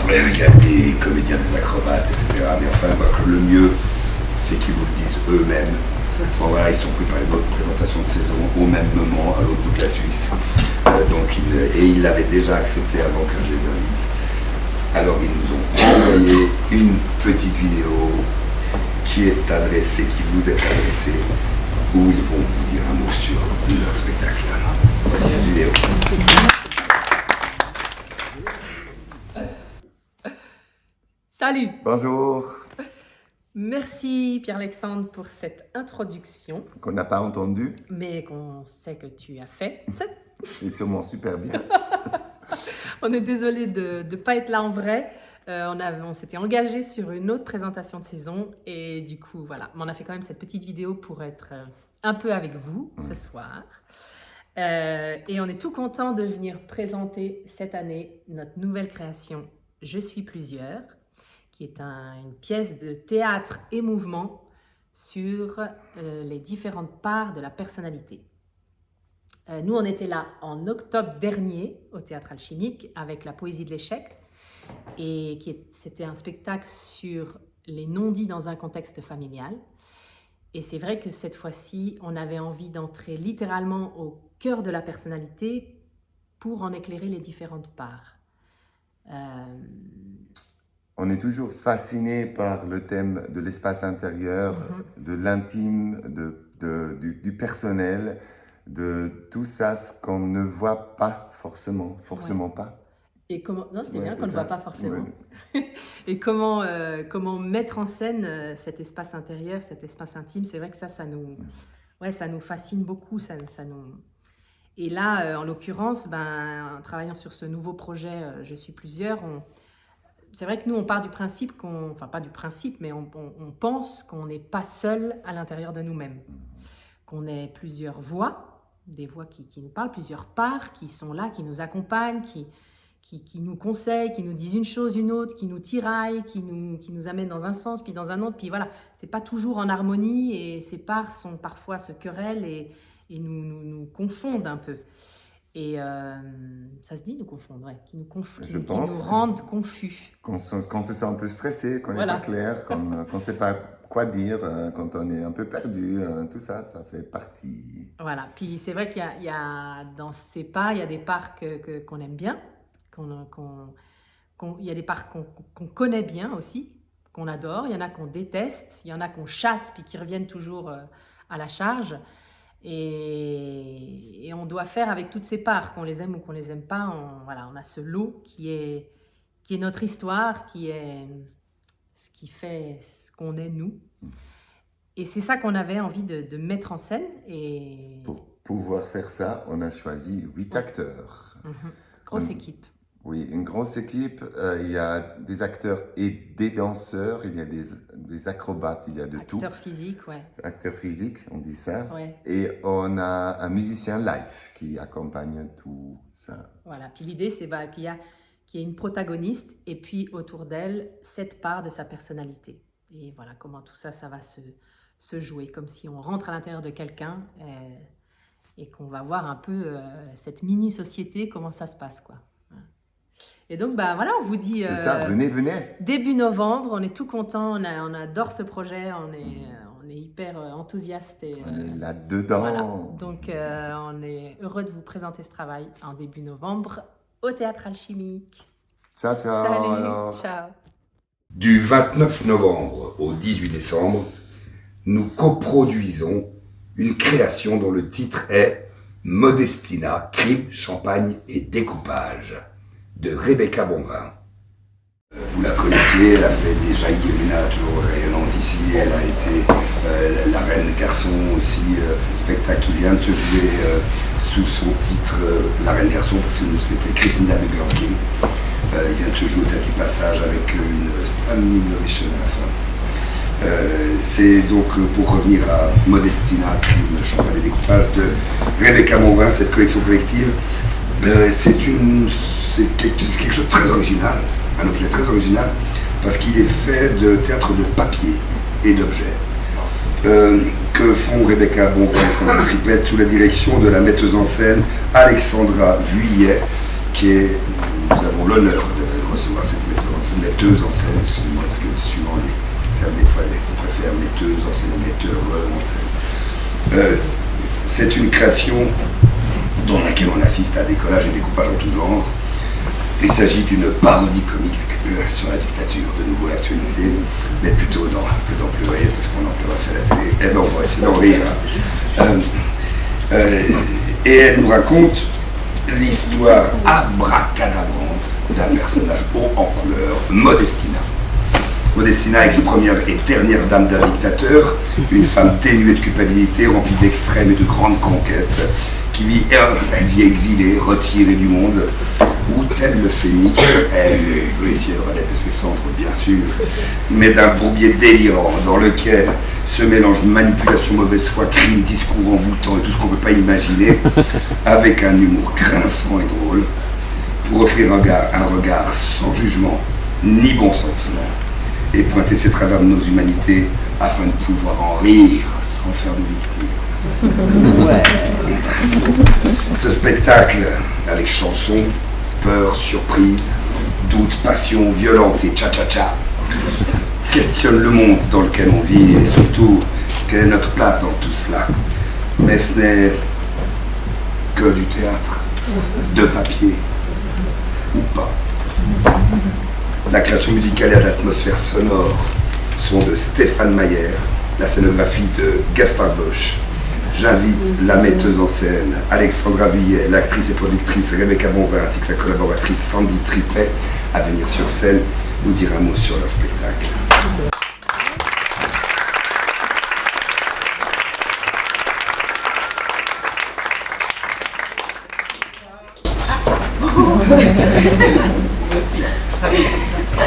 Il y a des comédiens, des acrobates, etc. Mais enfin, le mieux, c'est qu'ils vous le disent eux-mêmes. Bon voilà, ils sont préparés pour une présentation de saison au même moment, à l'autre bout de la Suisse. Et ils l'avaient déjà accepté avant que je les invite. Alors ils nous ont envoyé une petite vidéo qui est adressée, qui vous est adressée, où ils vont vous dire un mot sur leur spectacle. Voici cette vidéo. Salut! Bonjour. Merci Pierre-Alexandre pour cette introduction, Qu'on n'a pas entendu, mais qu'on sait que tu as faite. c'est sûrement super bien. On est désolé de ne pas être là en vrai. On s'était engagé sur une autre présentation de saison et du coup, voilà. Mais on a fait quand même cette petite vidéo pour être un peu avec vous ce soir. Et on est tout content de venir présenter cette année notre nouvelle création Je suis plusieurs, qui est une pièce de théâtre et mouvement sur les différentes parts de la personnalité. Nous, on était là en octobre dernier au Théâtre Alchimique avec la Poésie de l'échec, et c'était un spectacle sur les non-dits dans un contexte familial. Et c'est vrai que cette fois-ci, on avait envie d'entrer littéralement au cœur de la personnalité pour en éclairer les différentes parts. On est toujours fasciné par le thème de l'espace intérieur, de l'intime, du personnel, de tout ça, ce qu'on ne voit pas forcément pas. Et comment... Non, c'était bien qu'on ne voit pas forcément. Ouais. Et comment mettre en scène cet espace intérieur, cet espace intime, c'est vrai que ça nous fascine beaucoup. Ça nous... Et là, en l'occurrence, en travaillant sur ce nouveau projet « Je suis plusieurs », c'est vrai que nous, on part du principe enfin pas du principe, mais on pense qu'on n'est pas seul à l'intérieur de nous-mêmes. Qu'on ait plusieurs voix, des voix qui nous parlent, plusieurs parts qui sont là, qui nous accompagnent, qui nous conseillent, qui nous disent une chose, une autre, qui nous tiraillent, qui nous amènent dans un sens, puis dans un autre. Puis voilà, c'est pas toujours en harmonie et ces parts sont parfois se querellent et nous confondent un peu. Et ça se dit, nous confondre, ouais, qui nous rendent confus. Qu'on se sent un peu stressé, qu'on n'est pas clair, qu'on ne sait pas quoi dire, quand on est un peu perdu, tout ça, ça fait partie. Voilà, puis c'est vrai qu'il y a dans ces parts, il y a des parts qu'on aime bien, il y a des parts qu'on connaît bien aussi, qu'on adore, il y en a qu'on déteste, il y en a qu'on chasse puis qui reviennent toujours à la charge. Et on doit faire avec toutes ces parts, qu'on les aime ou qu'on les aime pas. On a ce lot qui est notre histoire, qui est ce qui fait ce qu'on est nous. Et c'est ça qu'on avait envie de mettre en scène. Et... Pour pouvoir faire ça, on a choisi 8 acteurs. Grosse équipe. Oui, une grosse équipe. Il y a des acteurs et des danseurs, il y a des acrobates, il y a de tout. Acteurs physiques, ouais. Acteurs physiques, on dit ça. Ouais. Et on a un musicien live qui accompagne tout ça. Voilà, puis l'idée, c'est qu'il y ait une protagoniste et puis autour d'elle, 7 parts de sa personnalité. Et voilà, comment tout ça, ça va se jouer, comme si on rentre à l'intérieur de quelqu'un et qu'on va voir un peu cette mini-société, comment ça se passe, quoi. Et donc, voilà, on vous dit... C'est ça, venez. Début novembre, on est tout contents, on adore ce projet, on est hyper enthousiaste. On est là-dedans. Voilà. Donc, on est heureux de vous présenter ce travail en début novembre au Théâtre Alchimique. Ciao. Salut, alors. ciao. Du 29 novembre au 18 décembre, nous coproduisons une création dont le titre est Modestina, crime, champagne et découpage, de Rebecca Bonvin. Vous la connaissiez, elle a fait déjà Irina, toujours rayonnante ici, elle a été la reine Garçon aussi, spectacle qui vient de se jouer sous son titre La reine Garçon, parce que nous c'était Christina de Gurkin. Il vient de se jouer au Théâtre du Passage avec une standing ovation à la fin. C'est donc pour revenir à Modestina, crime, champagne et découpage de Rebecca Bonvin, cette collection collective. C'est quelque chose de très original, un objet très original, parce qu'il est fait de théâtre de papier et d'objets, que font Rebecca Bonvin et Sandra Tripette sous la direction de la metteuse en scène Alexandra Vuillet, nous avons l'honneur de recevoir cette metteuse en scène, excusez-moi, parce que suivant les termes, des fois, on préfère metteuse en scène, metteur en scène. C'est une création dans laquelle on assiste à des collages et découpages en tout genre. Il s'agit d'une parodie comique sur la dictature, de nouveau l'actualité, mais plutôt que d'en pleurer, parce qu'on en pleure assez à la télé. Eh bien, on va essayer d'en rire. Et elle nous raconte l'histoire abracadabrante d'un personnage haut en couleur, Modestina. Modestina, ex-première et dernière dame d'un dictateur, une femme dénuée de culpabilité, remplie d'extrêmes et de grandes conquêtes, qui vit exilée, retirée du monde, où, tel le phénix, elle veut essayer de renaître de ses cendres, bien sûr, mais d'un bourbier délirant, dans lequel se mélange manipulation, mauvaise foi, crime, discours envoûtant et tout ce qu'on ne peut pas imaginer, avec un humour grinçant et drôle, pour offrir un regard sans jugement, ni bon sentiment, et pointer ses travers de nos humanités afin de pouvoir en rire sans faire de victime. Ouais. Ce spectacle, avec chansons, peur, surprise, doute, passion, violence et cha-cha-cha, questionne le monde dans lequel on vit et surtout quelle est notre place dans tout cela. Mais ce n'est que du théâtre, de papier ou pas. La création musicale et l'atmosphère sonore sont de Stéphane Mayer, la scénographie de Gaspard Bosch. J'invite la metteuse en scène Alexandra Vuillet, l'actrice et productrice Rebecca Bonvin ainsi que sa collaboratrice Sandy Tripet à venir sur scène nous dire un mot sur leur spectacle.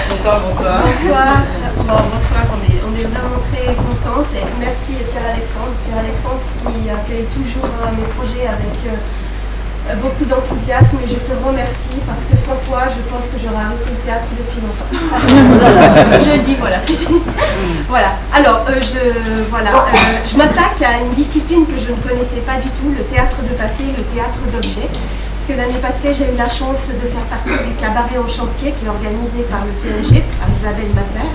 Bonsoir. Bonsoir. Bonsoir. On est vraiment très contente et merci Pierre-Alexandre qui accueille toujours mes projets avec beaucoup d'enthousiasme et je te remercie parce que sans toi je pense que j'aurais arrêté le théâtre depuis longtemps. Je le dis, voilà, c'est tout. Voilà. Alors je m'attaque à une discipline que je ne connaissais pas du tout, le théâtre de papier, le théâtre d'objets. L'année passée, j'ai eu la chance de faire partie du cabaret en chantier qui est organisé par le TNG, par Isabelle Mater.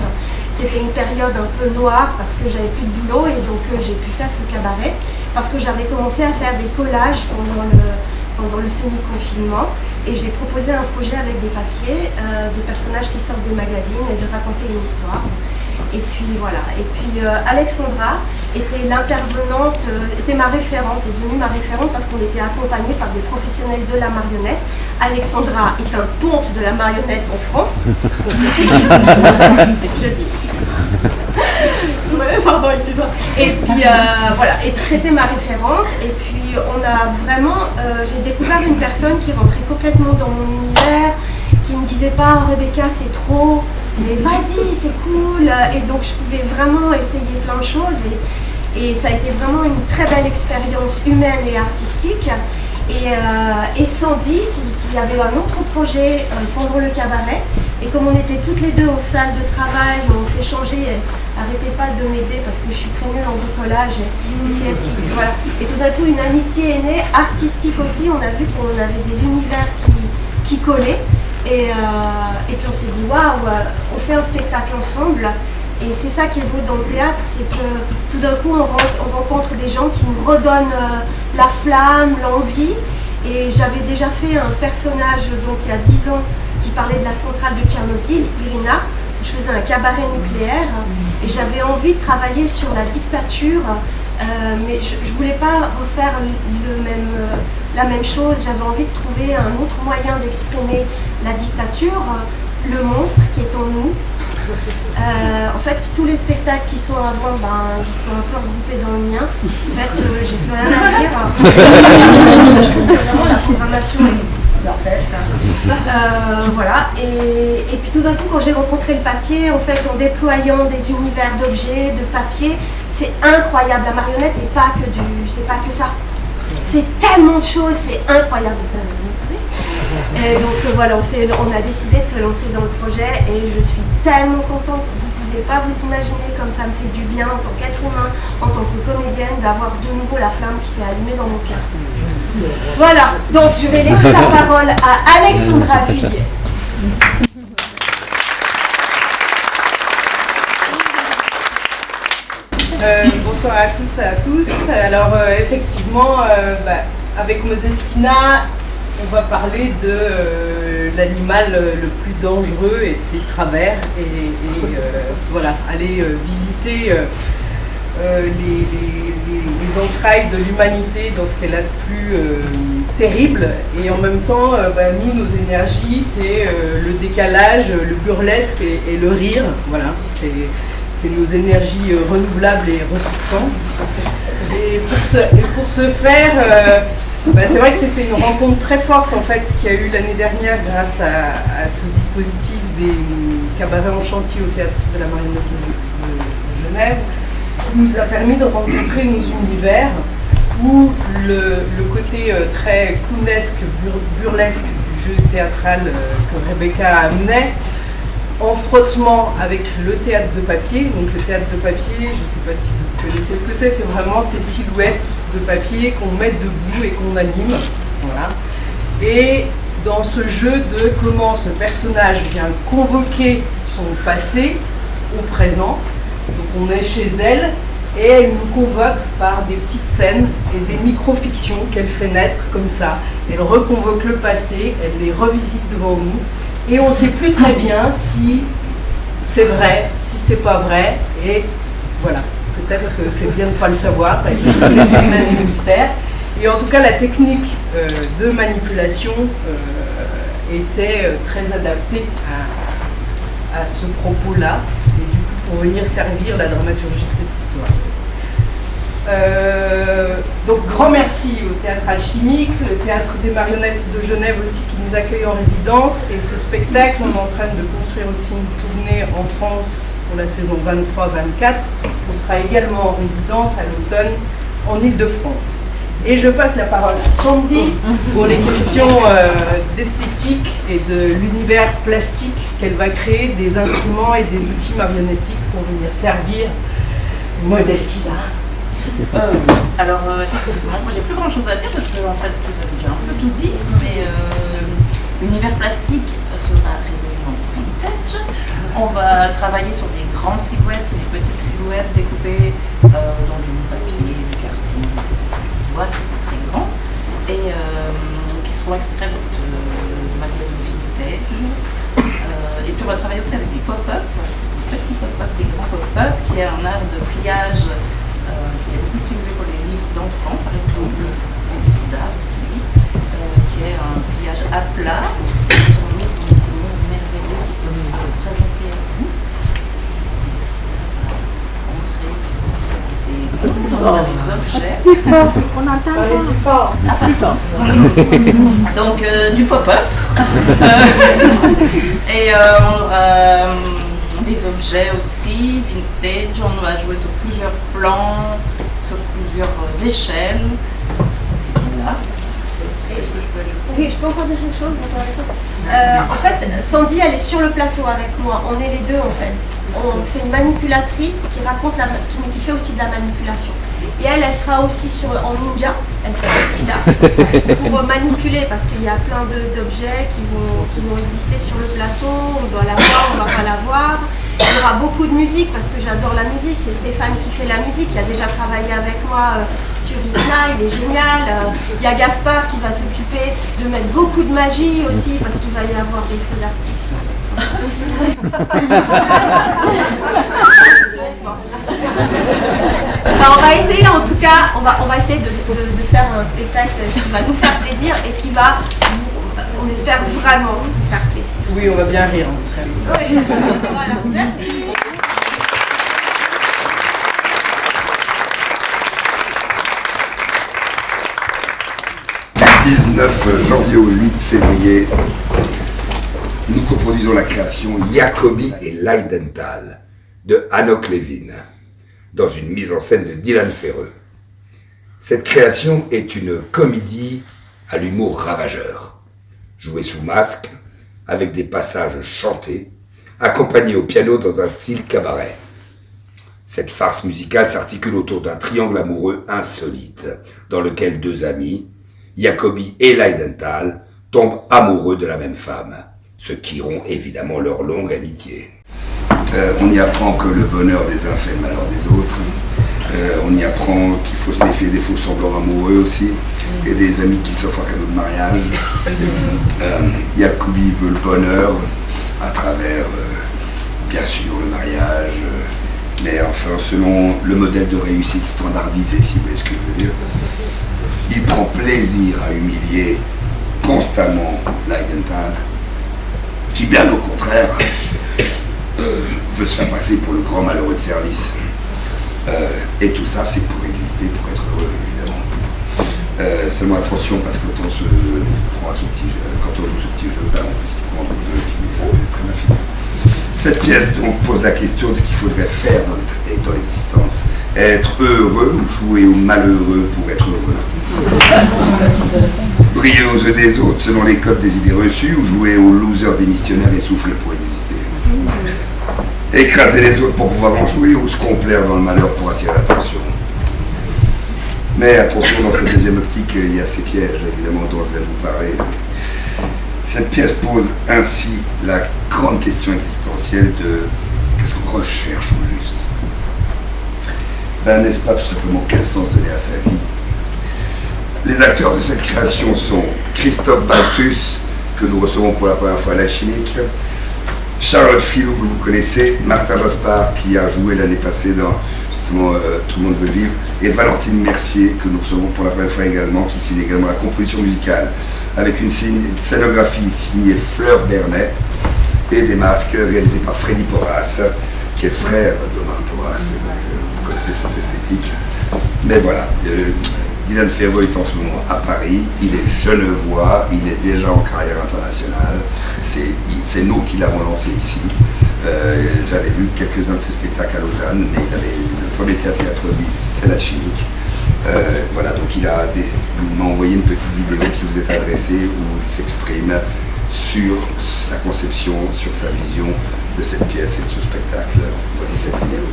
C'était une période un peu noire parce que j'avais plus de boulot et donc j'ai pu faire ce cabaret parce que j'avais commencé à faire des collages pendant le semi-confinement et j'ai proposé un projet avec des papiers, des personnages qui sortent des magazines et de raconter une histoire. Et puis voilà, Alexandra était l'intervenante, était ma référente, est devenue ma référente parce qu'on était accompagnés par des professionnels de la marionnette. Alexandra est un ponte de la marionnette en France. Je dis. Pardon, excuse-moi. Et puis voilà, et puis c'était ma référente. Et puis on a vraiment, j'ai découvert une personne qui rentrait complètement dans mon univers, qui me disait pas Rebecca c'est trop. Mais vas-y, c'est cool. Et donc je pouvais vraiment essayer plein de choses et ça a été vraiment une très belle expérience humaine et artistique. Et Sandy, qui avait un autre projet pendant le cabaret, et comme on était toutes les deux en salle de travail, on s'échangeait, elle n'arrêtait pas de m'aider parce que je suis très nulle en bricolage. Voilà. Et tout d'un coup, une amitié est née, artistique aussi. On a vu qu'on avait des univers qui collaient. Et puis on s'est dit waouh, on fait un spectacle ensemble et c'est ça qui est beau dans le théâtre, c'est que tout d'un coup on rencontre des gens qui nous redonnent la flamme, l'envie. Et j'avais déjà fait un personnage donc il y a 10 ans qui parlait de la centrale de Tchernobyl, Irina, où je faisais un cabaret nucléaire et j'avais envie de travailler sur la dictature. Mais je ne voulais pas refaire la même chose, j'avais envie de trouver un autre moyen d'exprimer la dictature, le monstre qui est en nous. En fait, tous les spectacles qui sont avant, ils sont un peu regroupés dans le mien. En fait, j'ai plus rien à dire. Je trouve que vraiment la programmation est parfaite. Voilà. Et puis tout d'un coup, quand j'ai rencontré le papier, en fait, en déployant des univers d'objets, de papier, c'est incroyable. La marionnette, c'est pas que ça. C'est tellement de choses, c'est incroyable. Et donc voilà, on a décidé de se lancer dans le projet et je suis tellement contente. Vous ne pouvez pas vous imaginer comme ça me fait du bien en tant qu'être humain, en tant que comédienne, d'avoir de nouveau la flamme qui s'est allumée dans mon cœur. Voilà, donc je vais laisser la parole à Alexandra Vuillet. Bonsoir à toutes et à tous. Alors effectivement, avec Modestina, on va parler de l'animal le plus dangereux et de ses travers et voilà, aller visiter les entrailles de l'humanité dans ce qu'elle a de plus terrible. Et en même temps, nous, nos énergies, c'est le décalage, le burlesque et le rire. Voilà, c'est nos énergies renouvelables et ressourçantes. Et pour ce faire, c'est vrai que c'était une rencontre très forte en fait, qu'il y a eu l'année dernière grâce à ce dispositif des cabarets en chantier au théâtre de la Marionnette de Genève, qui nous a permis de rencontrer nos univers où le côté très clownesque, burlesque du jeu théâtral que Rebecca amenait en frottement avec le théâtre de papier. Donc le théâtre de papier, je ne sais pas si vous connaissez ce que c'est vraiment ces silhouettes de papier qu'on met debout et qu'on anime. Voilà. Et dans ce jeu de comment ce personnage vient convoquer son passé au présent, donc on est chez elle et elle nous convoque par des petites scènes et des micro-fictions qu'elle fait naître comme ça. Elle reconvoque le passé, elle les revisite devant nous et on ne sait plus très bien si c'est vrai, si c'est pas vrai, et voilà, peut-être que c'est bien de ne pas le savoir et de laisser même le mystère. Et en tout cas, la technique de manipulation était très adaptée à ce propos-là, et du coup pour venir servir la dramaturgie de cette histoire. Donc grand merci au Théâtre Alchimique, le Théâtre des Marionnettes de Genève aussi qui nous accueille en résidence, et ce spectacle, on est en train de construire aussi une tournée en France pour la saison 23-24, on sera également en résidence à l'automne en Île-de-France. Et je passe la parole à Sandy pour les questions d'esthétique et de l'univers plastique qu'elle va créer, des instruments et des outils marionnettiques pour venir servir Modestie là. Alors effectivement, moi j'ai plus grand chose à dire parce que en fait vous avez déjà un peu tout dit, mais l'univers plastique sera résolument vintage. On va travailler sur des grandes silhouettes, des petites silhouettes découpées dans du papier, du carton, du bois, ça c'est très grand, et qui seront extraits de magazines vintage. Et puis on va travailler aussi avec des pop-up, des petits pop-up, des grands pop-up, qui est un art de pliage qui est beaucoup utilisé pour les livres d'enfants, par exemple, ou d'art aussi, qui est un pliage à plat, un monde merveilleux qui peut aussi le présenter à vous. Montrer ces objets. Plus fort, on entend plus fort. Plus fort. Donc du pop-up. Et des objets aussi, vintage, on va jouer sur plusieurs plans, sur plusieurs échelles. Voilà. Est-ce que je peux ajouter ? Oui, je peux encore dire quelque chose. En fait, Sandy, elle est sur le plateau avec moi. On est les deux en fait. C'est une manipulatrice qui raconte qui fait aussi de la manipulation. Et elle sera aussi en ninja, elle sera aussi là, pour manipuler, parce qu'il y a plein d'objets qui vont exister sur le plateau, on doit la voir, on ne va pas la voir. Il y aura beaucoup de musique, parce que j'adore la musique, c'est Stéphane qui fait la musique, il a déjà travaillé avec moi sur Ritna, il est génial. Il y a Gaspard qui va s'occuper de mettre beaucoup de magie aussi, parce qu'il va y avoir des feux d'artifice. On va essayer en tout cas, on va essayer de faire un spectacle qui va nous faire plaisir et qui va, on espère vraiment vous faire plaisir. Oui, on va bien rire. Oui. Voilà, merci. 19 janvier au 8 février, nous coproduisons la création Jacobi et Leidenthal de Hanok Levin, dans une mise en scène de Dylan Ferreux. Cette création est une comédie à l'humour ravageur, jouée sous masque, avec des passages chantés, accompagnés au piano dans un style cabaret. Cette farce musicale s'articule autour d'un triangle amoureux insolite, dans lequel deux amis, Jacobi et Leidenthal, tombent amoureux de la même femme, ce qui rompt évidemment leur longue amitié. On y apprend que le bonheur des uns fait le malheur des autres. On y apprend qu'il faut se méfier des faux semblants amoureux aussi, et des amis qui s'offrent un cadeau de mariage. Jacobi veut le bonheur à travers, bien sûr, le mariage, mais enfin selon le modèle de réussite standardisé, si vous voyez ce que je veux dire. Il prend plaisir à humilier constamment Leidenthal, qui bien au contraire veut se faire passer pour le grand malheureux de service. Et tout ça, c'est pour exister, pour être heureux, évidemment. Seulement attention, parce que quand on se prend à ce petit jeu, quand on joue ce petit jeu, on peut s'y prendre au jeu, ça peut être très mal. Cette pièce donc pose la question de ce qu'il faudrait faire dans l'existence. Être heureux ou jouer au malheureux pour être heureux. Briller aux yeux des autres selon les codes des idées reçues ou jouer au loser des missionnaires et souffrir pour exister. écraser les autres pour pouvoir en jouer ou se complaire dans le malheur pour attirer l'attention. Mais attention, dans cette deuxième optique, il y a ces pièges, évidemment, dont je vais vous parler. Cette pièce pose ainsi la grande question existentielle de qu'est-ce qu'on recherche au juste? Ben, n'est-ce pas tout simplement quel sens donner à sa vie? Les acteurs de cette création sont Christophe Balthus, que nous recevons pour la première fois à l'Alchimique, Charlotte Filou, que vous connaissez, Martin Jaspard, qui a joué l'année passée dans justement Tout le monde veut vivre, et Valentine Mercier, que nous recevons pour la première fois également, qui signe également la composition musicale, avec une scénographie signée Fleur Bernet, et des masques réalisés par Freddy Porras, qui est frère d'Omar Porras, et donc vous connaissez cette esthétique. Mais voilà, Dylan Ferro est en ce moment à Paris, il est genevois, il est déjà en carrière internationale, c'est nous qui l'avons lancé ici. J'avais vu quelques-uns de ses spectacles à Lausanne, mais le premier théâtre qu'il a produit, c'est l'Alchimique. Voilà, donc il m'a envoyé une petite vidéo qui vous est adressée où il s'exprime sur sa conception, sur sa vision de cette pièce et de ce spectacle. Voici cette vidéo.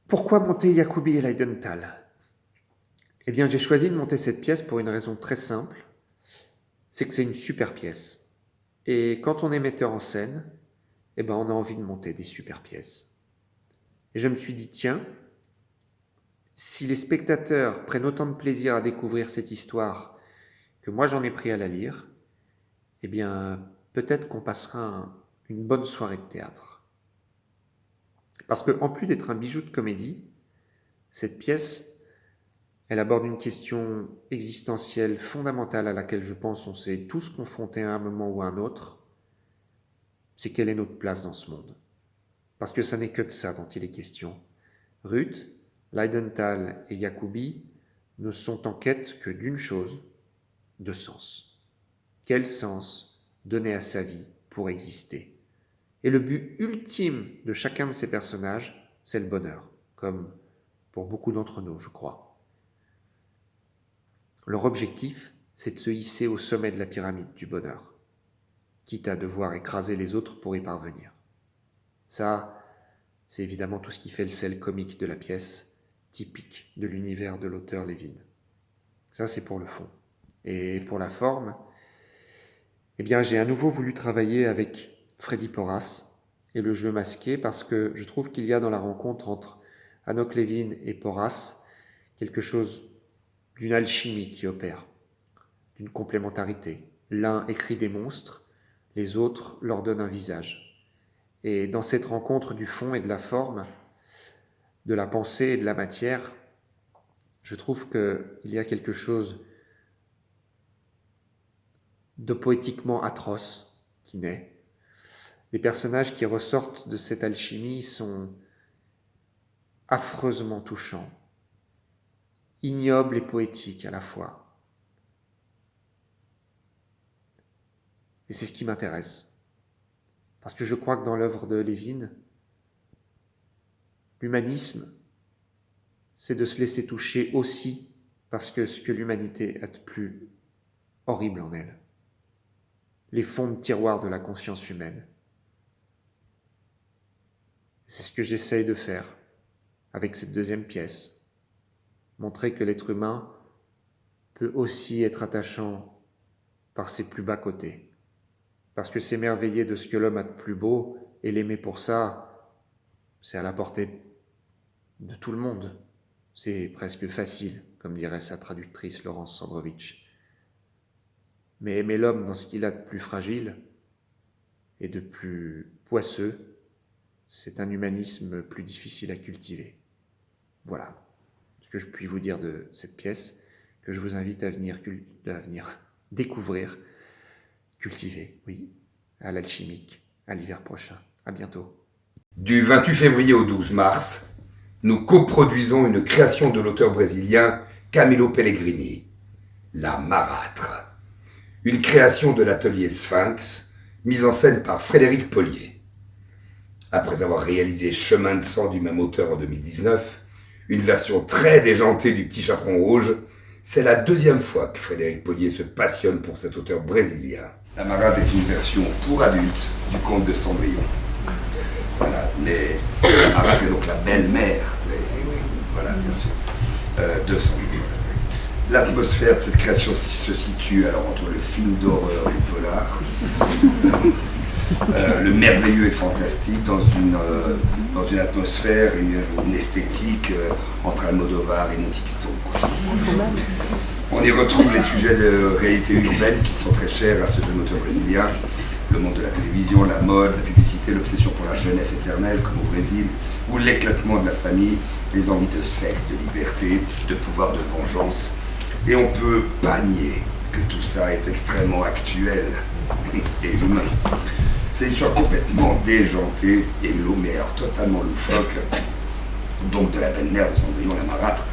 Pourquoi monter Yacoubi et Leidenthal? Eh bien, j'ai choisi de monter cette pièce pour une raison très simple, c'est que c'est une super pièce. Et quand on est metteur en scène, eh ben, on a envie de monter des super pièces. Et je me suis dit, tiens, si les spectateurs prennent autant de plaisir à découvrir cette histoire que moi j'en ai pris à la lire, eh bien, peut-être qu'on passera une bonne soirée de théâtre. Parce qu'en plus d'être un bijou de comédie, cette pièce, elle aborde une question existentielle fondamentale à laquelle je pense on s'est tous confrontés à un moment ou à un autre, c'est quelle est notre place dans ce monde. Parce que ça n'est que de ça dont il est question. Ruth, Leidenthal et Yacoubi ne sont en quête que d'une chose, de sens. Quel sens donner à sa vie pour exister? Et le but ultime de chacun de ces personnages, c'est le bonheur, comme pour beaucoup d'entre nous, je crois. Leur objectif, c'est de se hisser au sommet de la pyramide du bonheur, quitte à devoir écraser les autres pour y parvenir. Ça, c'est évidemment tout ce qui fait le sel comique de la pièce, typique de l'univers de l'auteur Levin. Ça, c'est pour le fond. Et pour la forme, eh bien, j'ai à nouveau voulu travailler avec Freddy Porras et le jeu masqué parce que je trouve qu'il y a dans la rencontre entre Hanoch Levin et Porras quelque chose d'une alchimie qui opère, d'une complémentarité. L'un écrit des monstres, les autres leur donnent un visage. Et dans cette rencontre du fond et de la forme, de la pensée et de la matière, je trouve qu'il y a quelque chose de poétiquement atroce qui naît. Les personnages qui ressortent de cette alchimie sont affreusement touchants, ignobles et poétiques à la fois. Et c'est ce qui m'intéresse, parce que je crois que dans l'œuvre de Levin, l'humanisme, c'est de se laisser toucher aussi parce que ce que l'humanité a de plus horrible en elle, les fonds de tiroir de la conscience humaine. C'est ce que j'essaye de faire avec cette deuxième pièce, montrer que l'être humain peut aussi être attachant par ses plus bas côtés, parce que s'émerveiller de ce que l'homme a de plus beau et l'aimer pour ça, c'est à la portée de tout le monde. C'est presque facile, comme dirait sa traductrice Laurence Sandrovitch. Mais aimer l'homme dans ce qu'il a de plus fragile et de plus poisseux, c'est un humanisme plus difficile à cultiver. Voilà ce que je puis vous dire de cette pièce, que je vous invite à venir découvrir, cultiver, oui, à l'Alchimique, à l'hiver prochain. À bientôt. Du 28 février au 12 mars, nous coproduisons une création de l'auteur brésilien Camilo Pellegrini, La Marâtre. Une création de l'atelier Sphinx, mise en scène par Frédéric Polier. Après avoir réalisé Chemin de sang du même auteur en 2019, une version très déjantée du Petit Chaperon Rouge, c'est la deuxième fois que Frédéric Polier se passionne pour cet auteur brésilien. La Marâtre est une version pour adultes du conte de Cendrillon. Voilà, mais la marâtre est donc la belle-mère, voilà, bien sûr, de Cendrillon. L'atmosphère de cette création se situe alors entre le film d'horreur et le polar, le merveilleux et le fantastique dans une atmosphère, une esthétique entre Almodovar et Monty Python. On y retrouve les sujets de réalité urbaine qui sont très chers à ceux de l'auteur brésilien, le monde de la télévision, la mode, la publicité, l'obsession pour la jeunesse éternelle comme au Brésil, ou l'éclatement de la famille, les envies de sexe, de liberté, de pouvoir, de vengeance. Et on peut pas nier que tout ça est extrêmement actuel et humain. C'est une histoire complètement déjantée et mais alors totalement loufoque, donc de la belle-mère de Cendrillon la marâtre,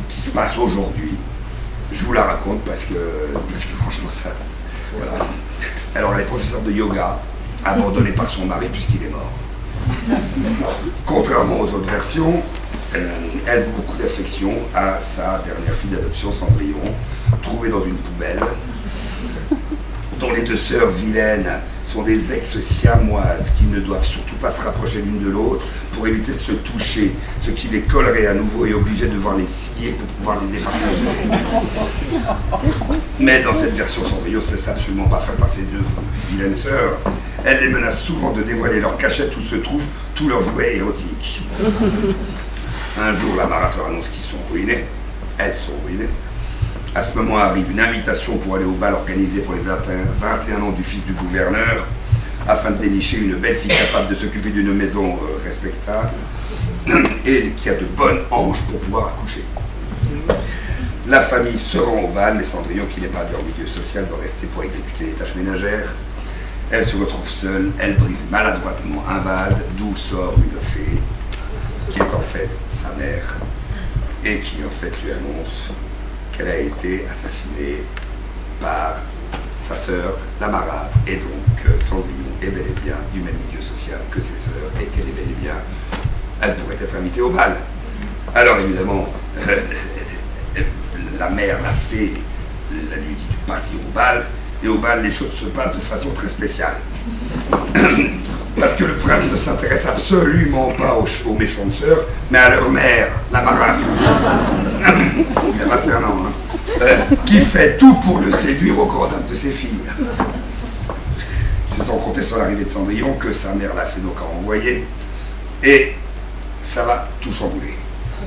qui se passe aujourd'hui. Je vous la raconte parce que franchement ça... Voilà. Alors elle est professeure de yoga, abandonnée par son mari puisqu'il est mort. Contrairement aux autres versions, elle voue beaucoup d'affection à sa dernière fille d'adoption, Cendrillon, trouvée dans une poubelle, dont les deux sœurs vilaines sont des ex-siamoises qui ne doivent surtout pas se rapprocher l'une de l'autre pour éviter de se toucher, ce qui les collerait à nouveau et obligeait de devoir les scier pour pouvoir les départager. Mais dans cette version, Cendrillon ne cesse absolument pas faire passer deux vilaines sœurs. Elle les menace souvent de dévoiler leur cachette où se trouvent tous leurs jouets érotiques. Un jour, la marâtre leur annonce qu'ils sont ruinés. Elles sont ruinées. À ce moment arrive une invitation pour aller au bal organisé pour les 21 ans du fils du gouverneur, afin de dénicher une belle fille capable de s'occuper d'une maison respectable et qui a de bonnes hanches pour pouvoir accoucher. La famille se rend au bal, mais Cendrillon, qui n'est pas de leur milieu social, doit rester pour exécuter les tâches ménagères. Elle se retrouve seule, elle brise maladroitement un vase, d'où sort une fée, qui est en fait sa mère, et qui en fait lui annonce qu'elle a été assassinée par sa sœur, la marâtre, et donc Cendrillon est bel et bien du même milieu social que ses sœurs, et qu'elle est bel et bien, elle pourrait être invitée au bal. Alors évidemment, la mère, la fée, la lui dit de partir au bal, et au bal, les choses se passent de façon très spéciale. Parce que le prince ne s'intéresse absolument pas aux méchantes sœurs, mais à leur mère, la marâtre. Il a 21 ans, hein. Qui fait tout pour le séduire au grand dam de ses filles. C'est sans compter sur l'arrivée de Cendrillon que sa mère l'a fait donc envoyer. Et ça va tout chambouler.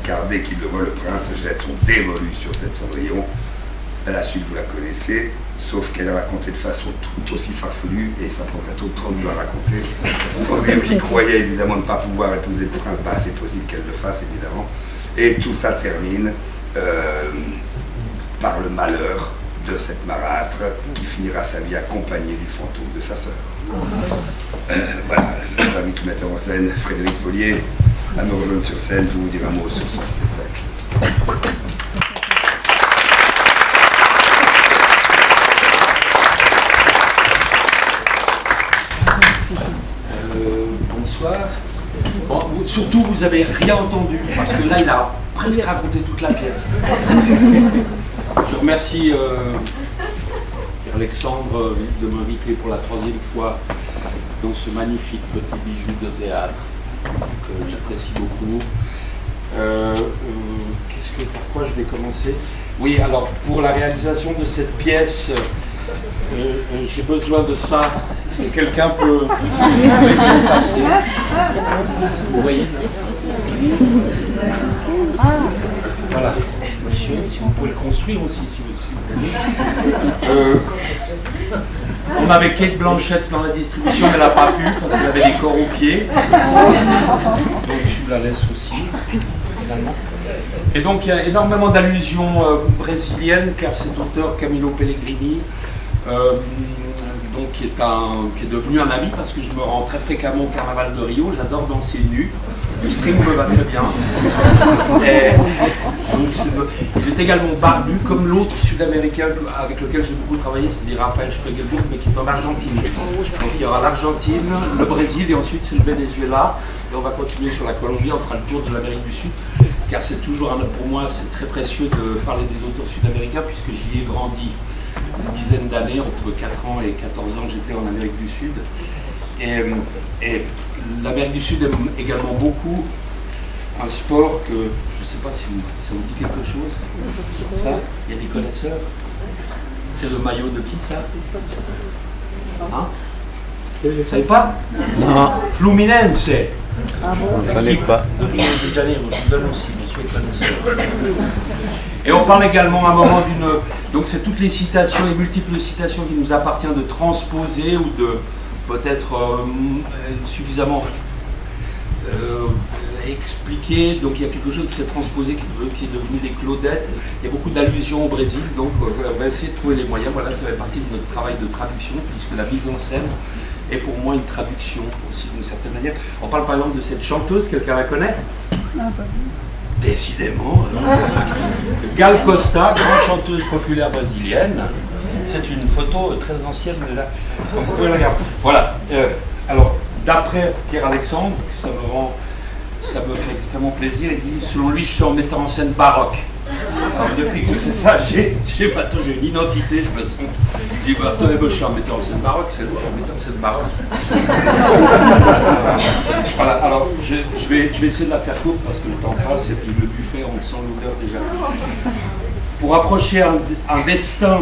Car dès qu'il le voit, le prince jette son dévolu sur cette Cendrillon. La suite, vous la connaissez, sauf qu'elle est racontée de façon tout aussi farfelue, et ça prendrait trop de temps de vous la raconter. Cendrillon qui croyait évidemment ne pas pouvoir épouser le prince, c'est possible qu'elle le fasse évidemment. Et tout ça termine par le malheur de cette marâtre qui finira sa vie accompagnée du fantôme de sa sœur. Voilà, j'invite le metteur en scène, Frédéric Follier, à me rejoindre sur scène pour vous dire un mot sur son spectacle. Bonsoir. Bon, surtout, vous n'avez rien entendu, parce que là, il a presque raconté toute la pièce. Je remercie Alexandre de m'inviter pour la 3e fois dans ce magnifique petit bijou de théâtre que j'apprécie beaucoup. Par quoi je vais commencer? Oui, alors, pour la réalisation de cette pièce, j'ai besoin de ça. Est-ce que quelqu'un peut me passer? Vous voyez? Voilà. Monsieur, vous pouvez le construire aussi si vous voulez. On avait Kate Blanchett dans la distribution, mais elle n'a pas pu parce qu'elle avait des corps aux pieds. Donc je vous la laisse aussi, finalement. Et donc il y a énormément d'allusions brésiliennes, car cet auteur Camilo Pellegrini, donc, qui est devenu un ami parce que je me rends très fréquemment au Carnaval de Rio, j'adore danser nu, le string me va très bien. Il est également barbu comme l'autre sud-américain avec lequel j'ai beaucoup travaillé, c'est-à-dire Rafael Spregelburg, mais qui est en Argentine. Donc il y aura l'Argentine, le Brésil et ensuite c'est le Venezuela. Et on va continuer sur la Colombie, on fera le tour de l'Amérique du Sud, car c'est toujours, pour moi, c'est très précieux de parler des auteurs sud-américains puisque j'y ai grandi une dizaine d'années, entre 4 ans et 14 ans, j'étais en Amérique du Sud. Et l'Amérique du Sud aime également beaucoup un sport que, je ne sais pas si ça vous dit quelque chose. Ça, il y a des connaisseurs. C'est le maillot de qui, ça? Hein? Vous ne savez pas? Non. Fluminense. Ah bon? On ne connaît pas. De Rio de Janeiro, je vous donne aussi, monsieur le connaisseur. Et on parle également à un moment d'une... Donc c'est toutes les citations, les multiples citations qu'il nous appartient de transposer ou de peut-être suffisamment expliquer. Donc il y a quelque chose qui s'est transposé, qui est devenu des Claudettes. Il y a beaucoup d'allusions au Brésil, donc on va essayer de trouver les moyens. Voilà, ça fait partie de notre travail de traduction, puisque la mise en scène est pour moi une traduction aussi d'une certaine manière. On parle par exemple de cette chanteuse, quelqu'un la connaît? Décidément. Gal Costa, grande chanteuse populaire brésilienne. C'est une photo très ancienne de là. Donc vous pouvez la regarder. Voilà. Alors, d'après Pierre-Alexandre, ça me fait extrêmement plaisir. Il dit, selon lui, je suis en metteur en scène baroque. Alors, depuis que c'est ça, j'ai une identité, je me sens. Je dis, bah, attendez, je suis un metteur en scène baroque, c'est lourd, un metteur en scène baroque. Voilà, alors, je vais essayer de la faire courte parce que le temps sera, c'est le buffet, on sent l'odeur déjà. Pour approcher un destin,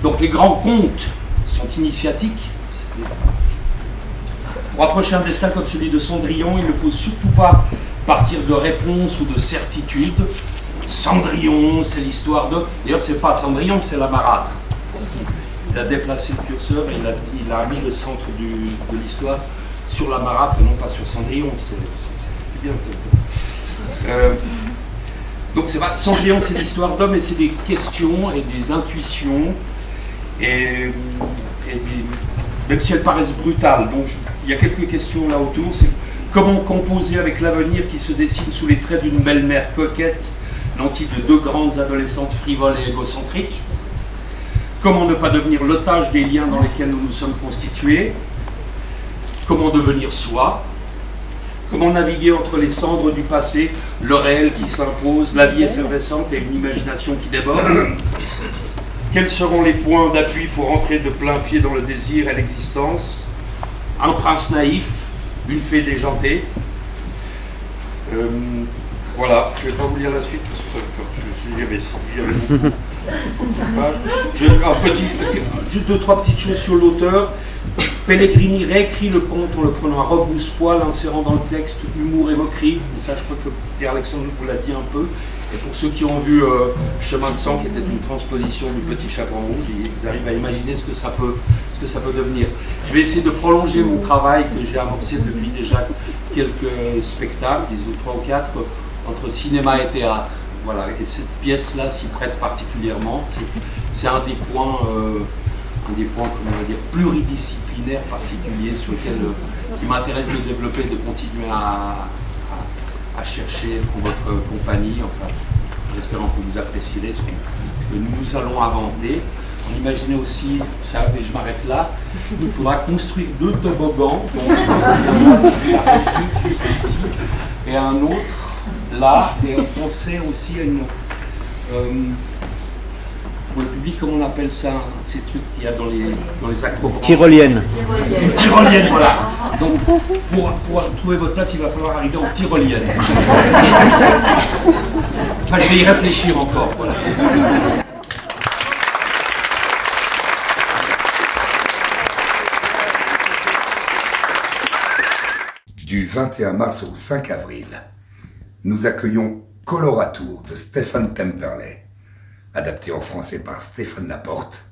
donc les grands contes sont initiatiques. Pour approcher un destin comme celui de Cendrillon, il ne faut surtout pas partir de réponses ou de certitudes. Cendrillon, c'est l'histoire de... D'ailleurs, c'est pas Cendrillon, c'est la marâtre. Parce qu'il a déplacé le curseur et il a mis le centre de l'histoire sur la marâtre et non pas sur Cendrillon. C'est bien. Donc, c'est pas Cendrillon, c'est l'histoire d'homme et c'est des questions et des intuitions et même si elles paraissent brutales. Donc, il y a quelques questions là autour. C'est comment composer avec l'avenir qui se dessine sous les traits d'une belle-mère coquette, nantie de deux grandes adolescentes frivoles et égocentriques? Comment ne pas devenir l'otage des liens dans lesquels nous nous sommes constitués? Comment devenir soi? Comment naviguer entre les cendres du passé, le réel qui s'impose, la vie effervescente et une imagination qui déborde? Quels seront les points d'appui pour entrer de plein pied dans le désir et l'existence? Un prince naïf, une fée déjantée. Voilà, je ne vais pas vous lire la suite parce que il y avait beaucoup de pages. Juste deux, trois petites choses sur l'auteur. Pellegrini réécrit le conte en le prenant à rebrousse-poil, insérant dans le texte humour et moquerie. Et ça, je crois que Pierre-Alexandre vous l'a dit un peu. Et pour ceux qui ont vu Chemin de sang, qui était une transposition du Petit Chaperon rouge, ils arrivent à imaginer ce que ça peut devenir. Je vais essayer de prolonger mon travail que j'ai amorcé depuis déjà quelques spectacles, disons 3 ou 4, entre cinéma et théâtre. Voilà. Et cette pièce-là s'y prête particulièrement. C'est un des points, comment on va dire, pluridisciplinaires particuliers sur lesquels qui m'intéresse de développer, de continuer à chercher pour votre compagnie, enfin, en espérant que vous apprécierez ce que nous allons inventer. On imaginait aussi, ça, et je m'arrête là, il faudra construire 2 toboggans, juste ici, et un autre là, et on pensait aussi à une... pour le public, comment on appelle ça, ces trucs qu'il y a dans les acrobranches? Tyrolienne. Une tyrolienne, voilà. Donc, pour trouver votre place, il va falloir arriver en tyrolienne. Enfin, je vais y réfléchir encore. Voilà. Du 21 mars au 5 avril, nous accueillons Coloratour de Stéphane Temperley, adapté en français par Stéphane Laporte,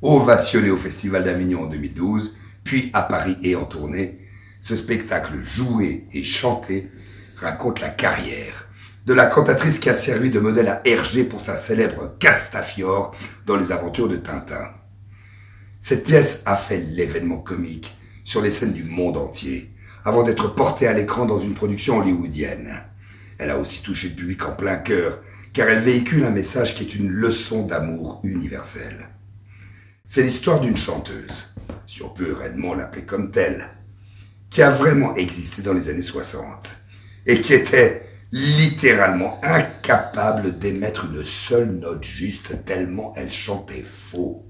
ovationné au Festival d'Avignon en 2012, puis à Paris et en tournée. Ce spectacle joué et chanté raconte la carrière de la cantatrice qui a servi de modèle à Hergé pour sa célèbre Castafiore dans les aventures de Tintin. Cette pièce a fait l'événement comique sur les scènes du monde entier, avant d'être portée à l'écran dans une production hollywoodienne. Elle a aussi touché le public en plein cœur, car elle véhicule un message qui est une leçon d'amour universelle. C'est l'histoire d'une chanteuse, si on peut réellement l'appeler comme telle, qui a vraiment existé dans les années 60 et qui était littéralement incapable d'émettre une seule note juste tellement elle chantait faux.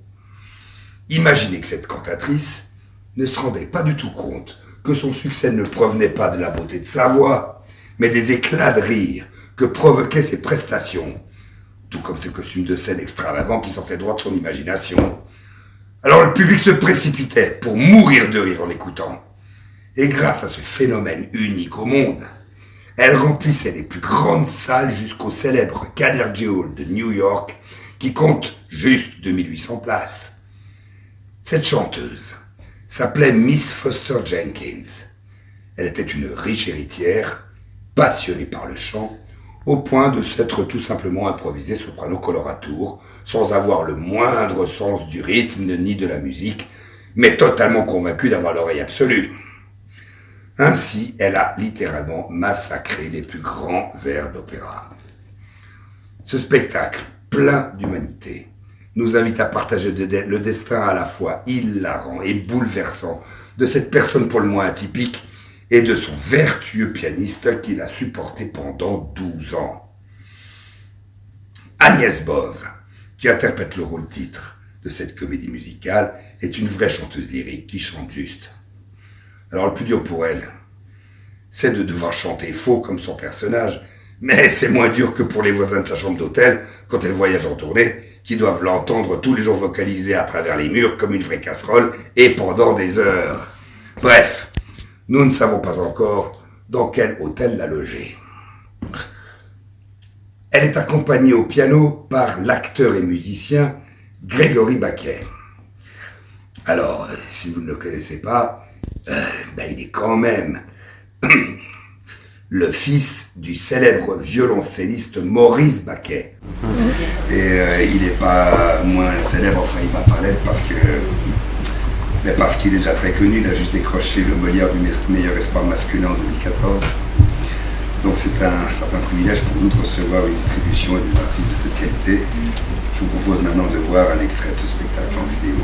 Imaginez que cette cantatrice ne se rendait pas du tout compte que son succès ne provenait pas de la beauté de sa voix, mais des éclats de rire que provoquaient ses prestations, tout comme ses costumes de scène extravagants qui sortaient droit de son imagination. Alors le public se précipitait pour mourir de rire en l'écoutant. Et grâce à ce phénomène unique au monde, elle remplissait les plus grandes salles jusqu'au célèbre Carnegie Hall de New York, qui compte juste 2800 places. Cette chanteuse s'appelait Miss Foster Jenkins. Elle était une riche héritière, passionnée par le chant, au point de s'être tout simplement improvisée soprano coloratour, sans avoir le moindre sens du rythme ni de la musique, mais totalement convaincue d'avoir l'oreille absolue. Ainsi, elle a littéralement massacré les plus grands airs d'opéra. Ce spectacle, plein d'humanité, nous invite à partager le destin à la fois hilarant et bouleversant de cette personne pour le moins atypique et de son vertueux pianiste qui l'a supporté pendant 12 ans. Agnès Bove, qui interprète le rôle titre de cette comédie musicale, est une vraie chanteuse lyrique qui chante juste. Alors le plus dur pour elle, c'est de devoir chanter faux comme son personnage, mais c'est moins dur que pour les voisins de sa chambre d'hôtel quand elle voyage en tournée, qui doivent l'entendre tous les jours vocaliser à travers les murs comme une vraie casserole et pendant des heures. Bref, nous ne savons pas encore dans quel hôtel la loger. Elle est accompagnée au piano par l'acteur et musicien Gregory Baquet. Alors, si vous ne le connaissez pas, il est quand même le fils du célèbre violoncelliste Maurice Baquet. Et il n'est pas moins célèbre, enfin il va pas l'être parce qu'il est déjà très connu, il a juste décroché le Molière du meilleur espoir masculin en 2014. Donc c'est un certain privilège pour nous de recevoir une distribution et des artistes de cette qualité. Je vous propose maintenant de voir un extrait de ce spectacle en vidéo.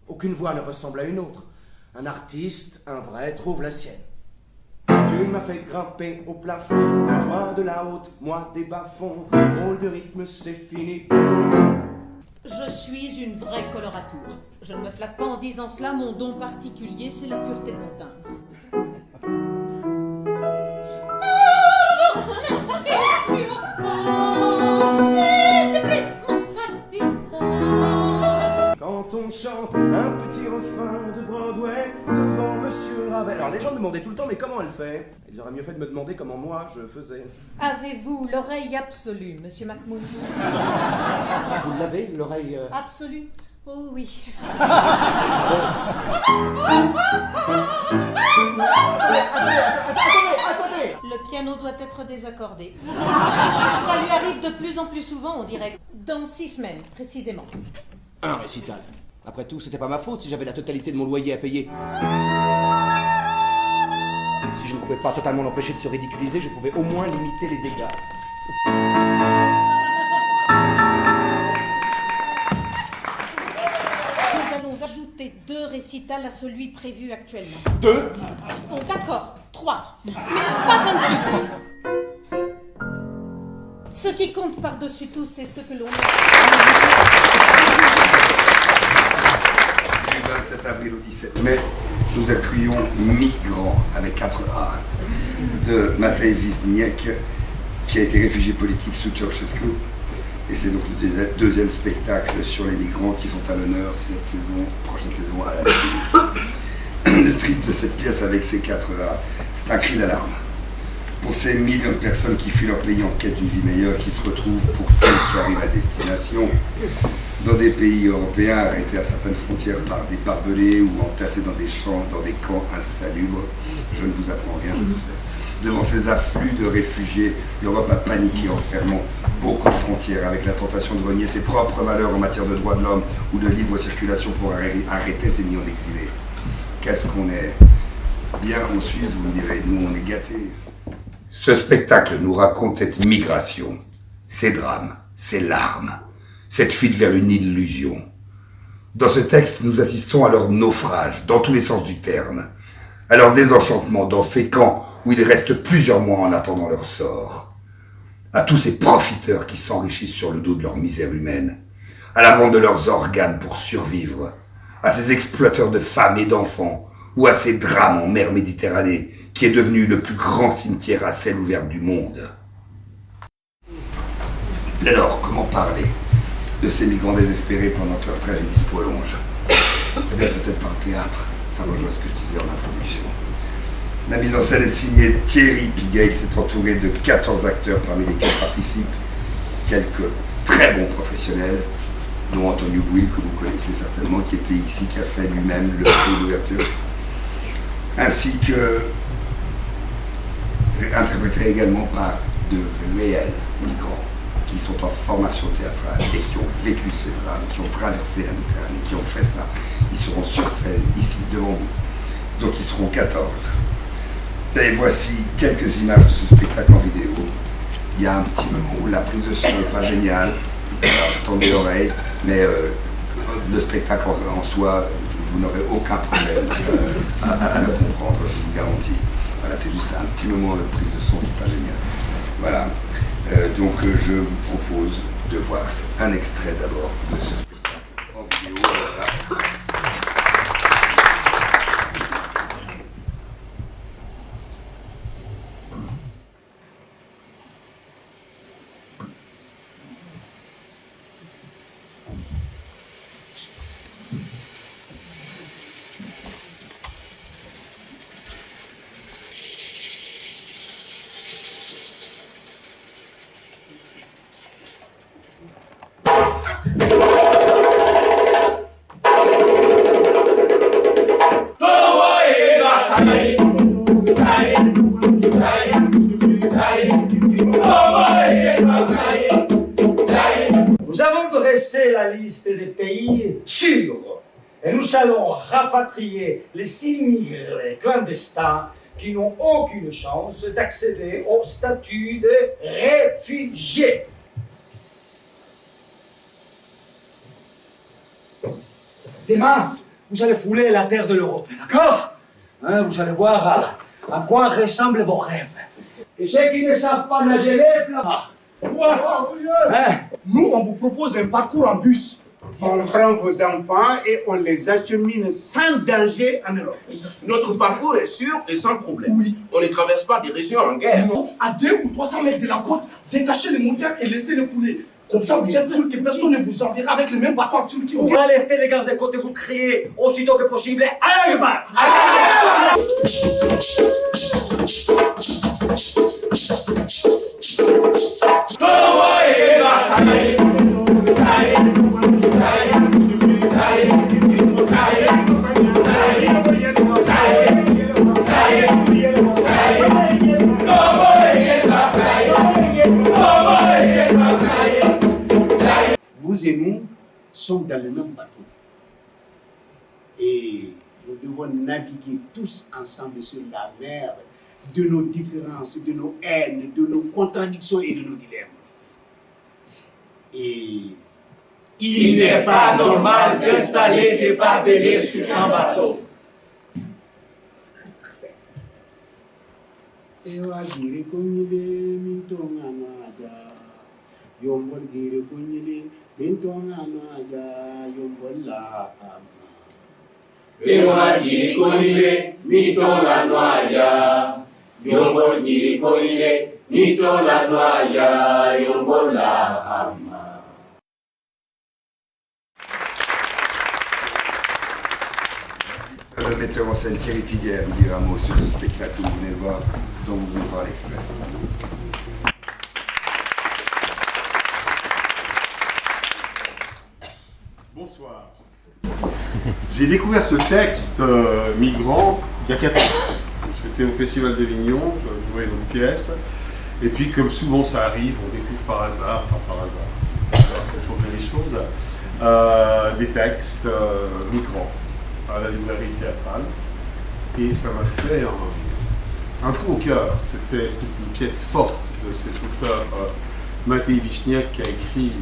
Aucune voix ne ressemble à une autre. Un artiste, un vrai, trouve la sienne. Tu m'as fait grimper au plafond, toi de la haute, moi des bas-fonds. Rôle de rythme, c'est fini. Je suis une vraie coloratour. Je ne me flatte pas en disant cela, mon don particulier, c'est la pureté de mon timbre. Quand on chante un petit refrain de Broadway devant Monsieur Ravel. Alors les gens me demandaient tout le temps, mais comment elle fait? Ils auraient mieux fait de me demander comment moi je faisais. Avez-vous l'oreille absolue, Monsieur McMoon? Vous l'avez, l'oreille Absolue? Oh oui. Attendez. Le piano doit être désaccordé. Ça lui arrive de plus en plus souvent, on dirait. Dans 6 semaines, précisément. Un récital. Après tout, c'était pas ma faute si j'avais la totalité de mon loyer à payer. Si je ne pouvais pas totalement l'empêcher de se ridiculiser, je pouvais au moins limiter les dégâts. Nous allons ajouter 2 récitals à celui prévu actuellement. 2? Bon, d'accord, 3. Mais pas un de plus. Ce qui compte par-dessus tout, c'est ce que l'on a. Le 27 avril au 17 mai, nous accueillons Migrants avec 4 A de Matej Wisniewski, qui a été réfugié politique sous Ceausescu. Et c'est donc le deuxième spectacle sur les migrants qui sont à l'honneur cette saison, prochaine saison à la République. Le titre de cette pièce avec ses 4 A, c'est un cri d'alarme. Pour ces millions de personnes qui fuient leur pays en quête d'une vie meilleure, qui se retrouvent pour celles qui arrivent à destination dans des pays européens arrêtés à certaines frontières par des barbelés ou entassés dans des champs, dans des camps insalubres. Je ne vous apprends rien, je sais. Devant ces afflux de réfugiés, l'Europe a paniqué en fermant beaucoup de frontières avec la tentation de renier ses propres valeurs en matière de droits de l'homme ou de libre circulation pour arrêter ces millions d'exilés. Qu'est-ce qu'on est? Bien en Suisse, vous me direz, nous on est gâtés. Ce spectacle nous raconte cette migration, ces drames, ces larmes, cette fuite vers une illusion. Dans ce texte, nous assistons à leur naufrage, dans tous les sens du terme, à leur désenchantement dans ces camps où ils restent plusieurs mois en attendant leur sort. à tous ces profiteurs qui s'enrichissent sur le dos de leur misère humaine, à la vente de leurs organes pour survivre, à ces exploiteurs de femmes et d'enfants, ou à ces drames en mer Méditerranée, qui est devenu le plus grand cimetière à ciel ouvert du monde. Dès lors, comment parler de ces migrants désespérés pendant que leur tragédie se prolonge? Eh bien, peut-être par le théâtre, ça rejoint ce que je disais en introduction. La mise en scène est signée Thierry Piguet, qui s'est entouré de 14 acteurs parmi lesquels participent quelques très bons professionnels, dont Antonio Bouil, que vous connaissez certainement, qui était ici, qui a fait lui-même le prix d'ouverture, ainsi que interprété également par de réels migrants qui sont en formation théâtrale et qui ont vécu ces drames, qui ont traversé la Méditerranée, qui ont fait ça. Ils seront sur scène, ici, devant vous. Donc ils seront 14. Et voici quelques images de ce spectacle en vidéo. Il y a un petit moment où la prise de son n'est pas géniale, tendez l'oreille, mais le spectacle en soi, vous n'aurez aucun problème à le comprendre, je vous garantis. Voilà, c'est juste un petit moment de prise de son qui n'est pas génial. Voilà. Donc je vous propose de voir un extrait d'abord de ce spectacle en vidéo. Voilà. Nous avons dressé la liste des pays sûrs et nous allons rapatrier les immigrés clandestins qui n'ont aucune chance d'accéder au statut de réfugiés. Demain, vous allez fouler la terre de l'Europe, d'accord? Hein, vous allez voir à quoi ressemblent vos rêves. Et ceux qui ne savent pas nager les là. Hein? Nous, on vous propose un parcours en bus. On prend vos enfants et on les achemine sans danger en Europe. Notre parcours est sûr et sans problème. Oui. On ne traverse pas des régions en guerre. Non. À 200 ou 300 mètres de la côte, détachez les moteurs et laissez les couler. Comme ça, vous êtes sûr que personne ne vous enverra avec le même bateau en Turquie. Vous alertez les gardes côtes et vous criez aussitôt que possible « Alarme !» Vous et nous sommes dans le même bateau. Et nous devons naviguer tous ensemble sur la mer de nos différences, de nos haines, de nos contradictions et de nos dilemmes. Et il n'est pas normal d'installer des barbelés sur un bateau. Le metteur en scène Thierry Piguet vous dira un mot sur ce spectacle que vous venez de voir, dont vous venez de voir l'extrait. Bonsoir. J'ai découvert ce texte migrant il y a 4 ans. J'étais au Festival d'Avignon, je jouais dans une pièce. Et puis, comme souvent ça arrive, on découvre par hasard, toujours des choses, des textes migrants à la librairie théâtrale. Et ça m'a fait un trou au cœur. C'est une pièce forte de cet auteur Matej Wiśniak qui a écrit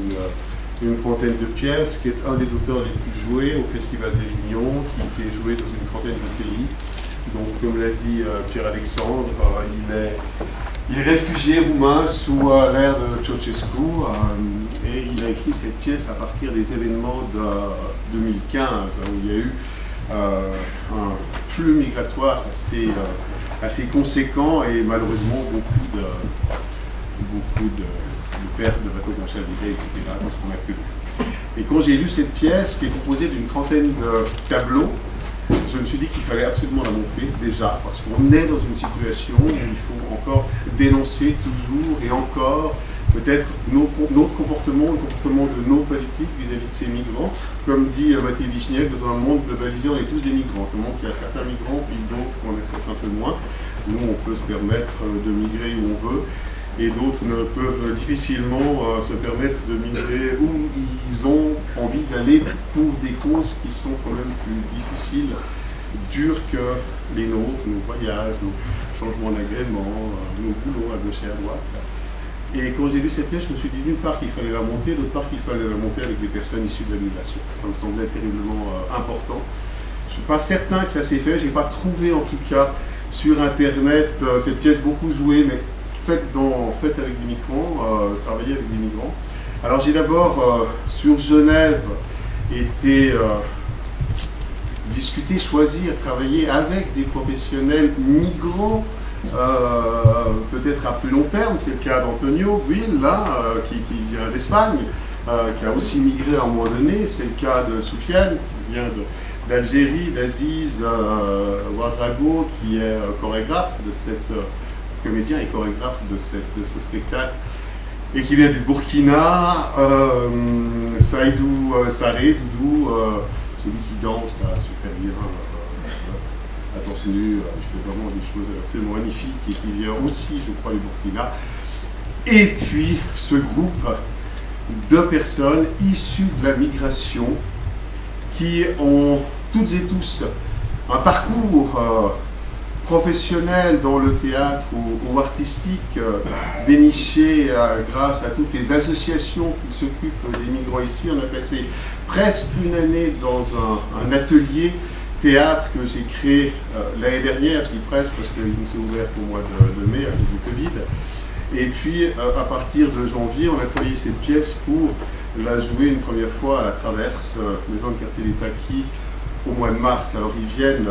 une trentaine de pièces, qui est un des auteurs les plus joués au Festival d'Avignon, qui est joué dans une trentaine de pays. Donc, comme l'a dit Pierre-Alexandre, il est Il est réfugié roumain sous l'ère de Ceausescu et il a écrit cette pièce à partir des événements de 2015 où il y a eu un flux migratoire assez conséquent et malheureusement beaucoup de pertes de bateaux conservés, etc. dans ce qu'on a pu voir. Et quand j'ai lu cette pièce qui est composée d'une trentaine de tableaux, je me suis dit qu'il fallait absolument la monter déjà, parce qu'on est dans une situation où il faut encore dénoncer toujours et encore peut-être notre comportement, le comportement de nos politiques vis-à-vis de ces migrants. Comme dit Mathieu Vichniac, dans un monde globalisé, on est tous des migrants. Seulement qu'il y a certains migrants, puis d'autres qu'on accepte un peu moins. Nous, on peut se permettre de migrer où on veut, et d'autres ne peuvent difficilement se permettre de migrer où ils ont envie d'aller pour des causes qui sont quand même plus difficiles, dures que les nôtres, nos voyages, nos changements d'agrément, nos boulots à gauche et à droite. Et quand j'ai lu cette pièce, je me suis dit d'une part qu'il fallait la monter, d'autre part qu'il fallait la monter avec des personnes issues de la migration. Ça me semblait terriblement important. Je ne suis pas certain que ça s'est fait, je n'ai pas trouvé en tout cas sur internet cette pièce beaucoup jouée, mais faite avec des migrants, travaillée avec des migrants. Alors j'ai d'abord sur Genève été discuter, choisir, travailler avec des professionnels migrants, peut-être à plus long terme. C'est le cas d'Antonio Guil, là, qui vient d'Espagne, qui a aussi migré à un moment donné. C'est le cas de Soufiane, qui vient d'Algérie, d'Aziz Ouadrago, qui est chorégraphe de cette comédien et chorégraphe de ce spectacle, et qui vient du Burkina, Saïdou Saré, Doudou, celui qui danse là, super bien, à torse nu, il fait vraiment des choses absolument magnifiques, et qui vient aussi, je crois, du Burkina. Et puis ce groupe de personnes issues de la migration qui ont toutes et tous un parcours professionnel dans le théâtre ou artistique, déniché grâce à toutes les associations qui s'occupent des migrants ici. On a passé presque une année dans un atelier théâtre que j'ai créé l'année dernière, je dis presque parce qu'il s'est ouvert au mois de mai avec du Covid. Et puis à partir de janvier, on a travaillé cette pièce pour la jouer une première fois à la Traverse, maison de quartier des Taquis, au mois de mars. Alors ils viennent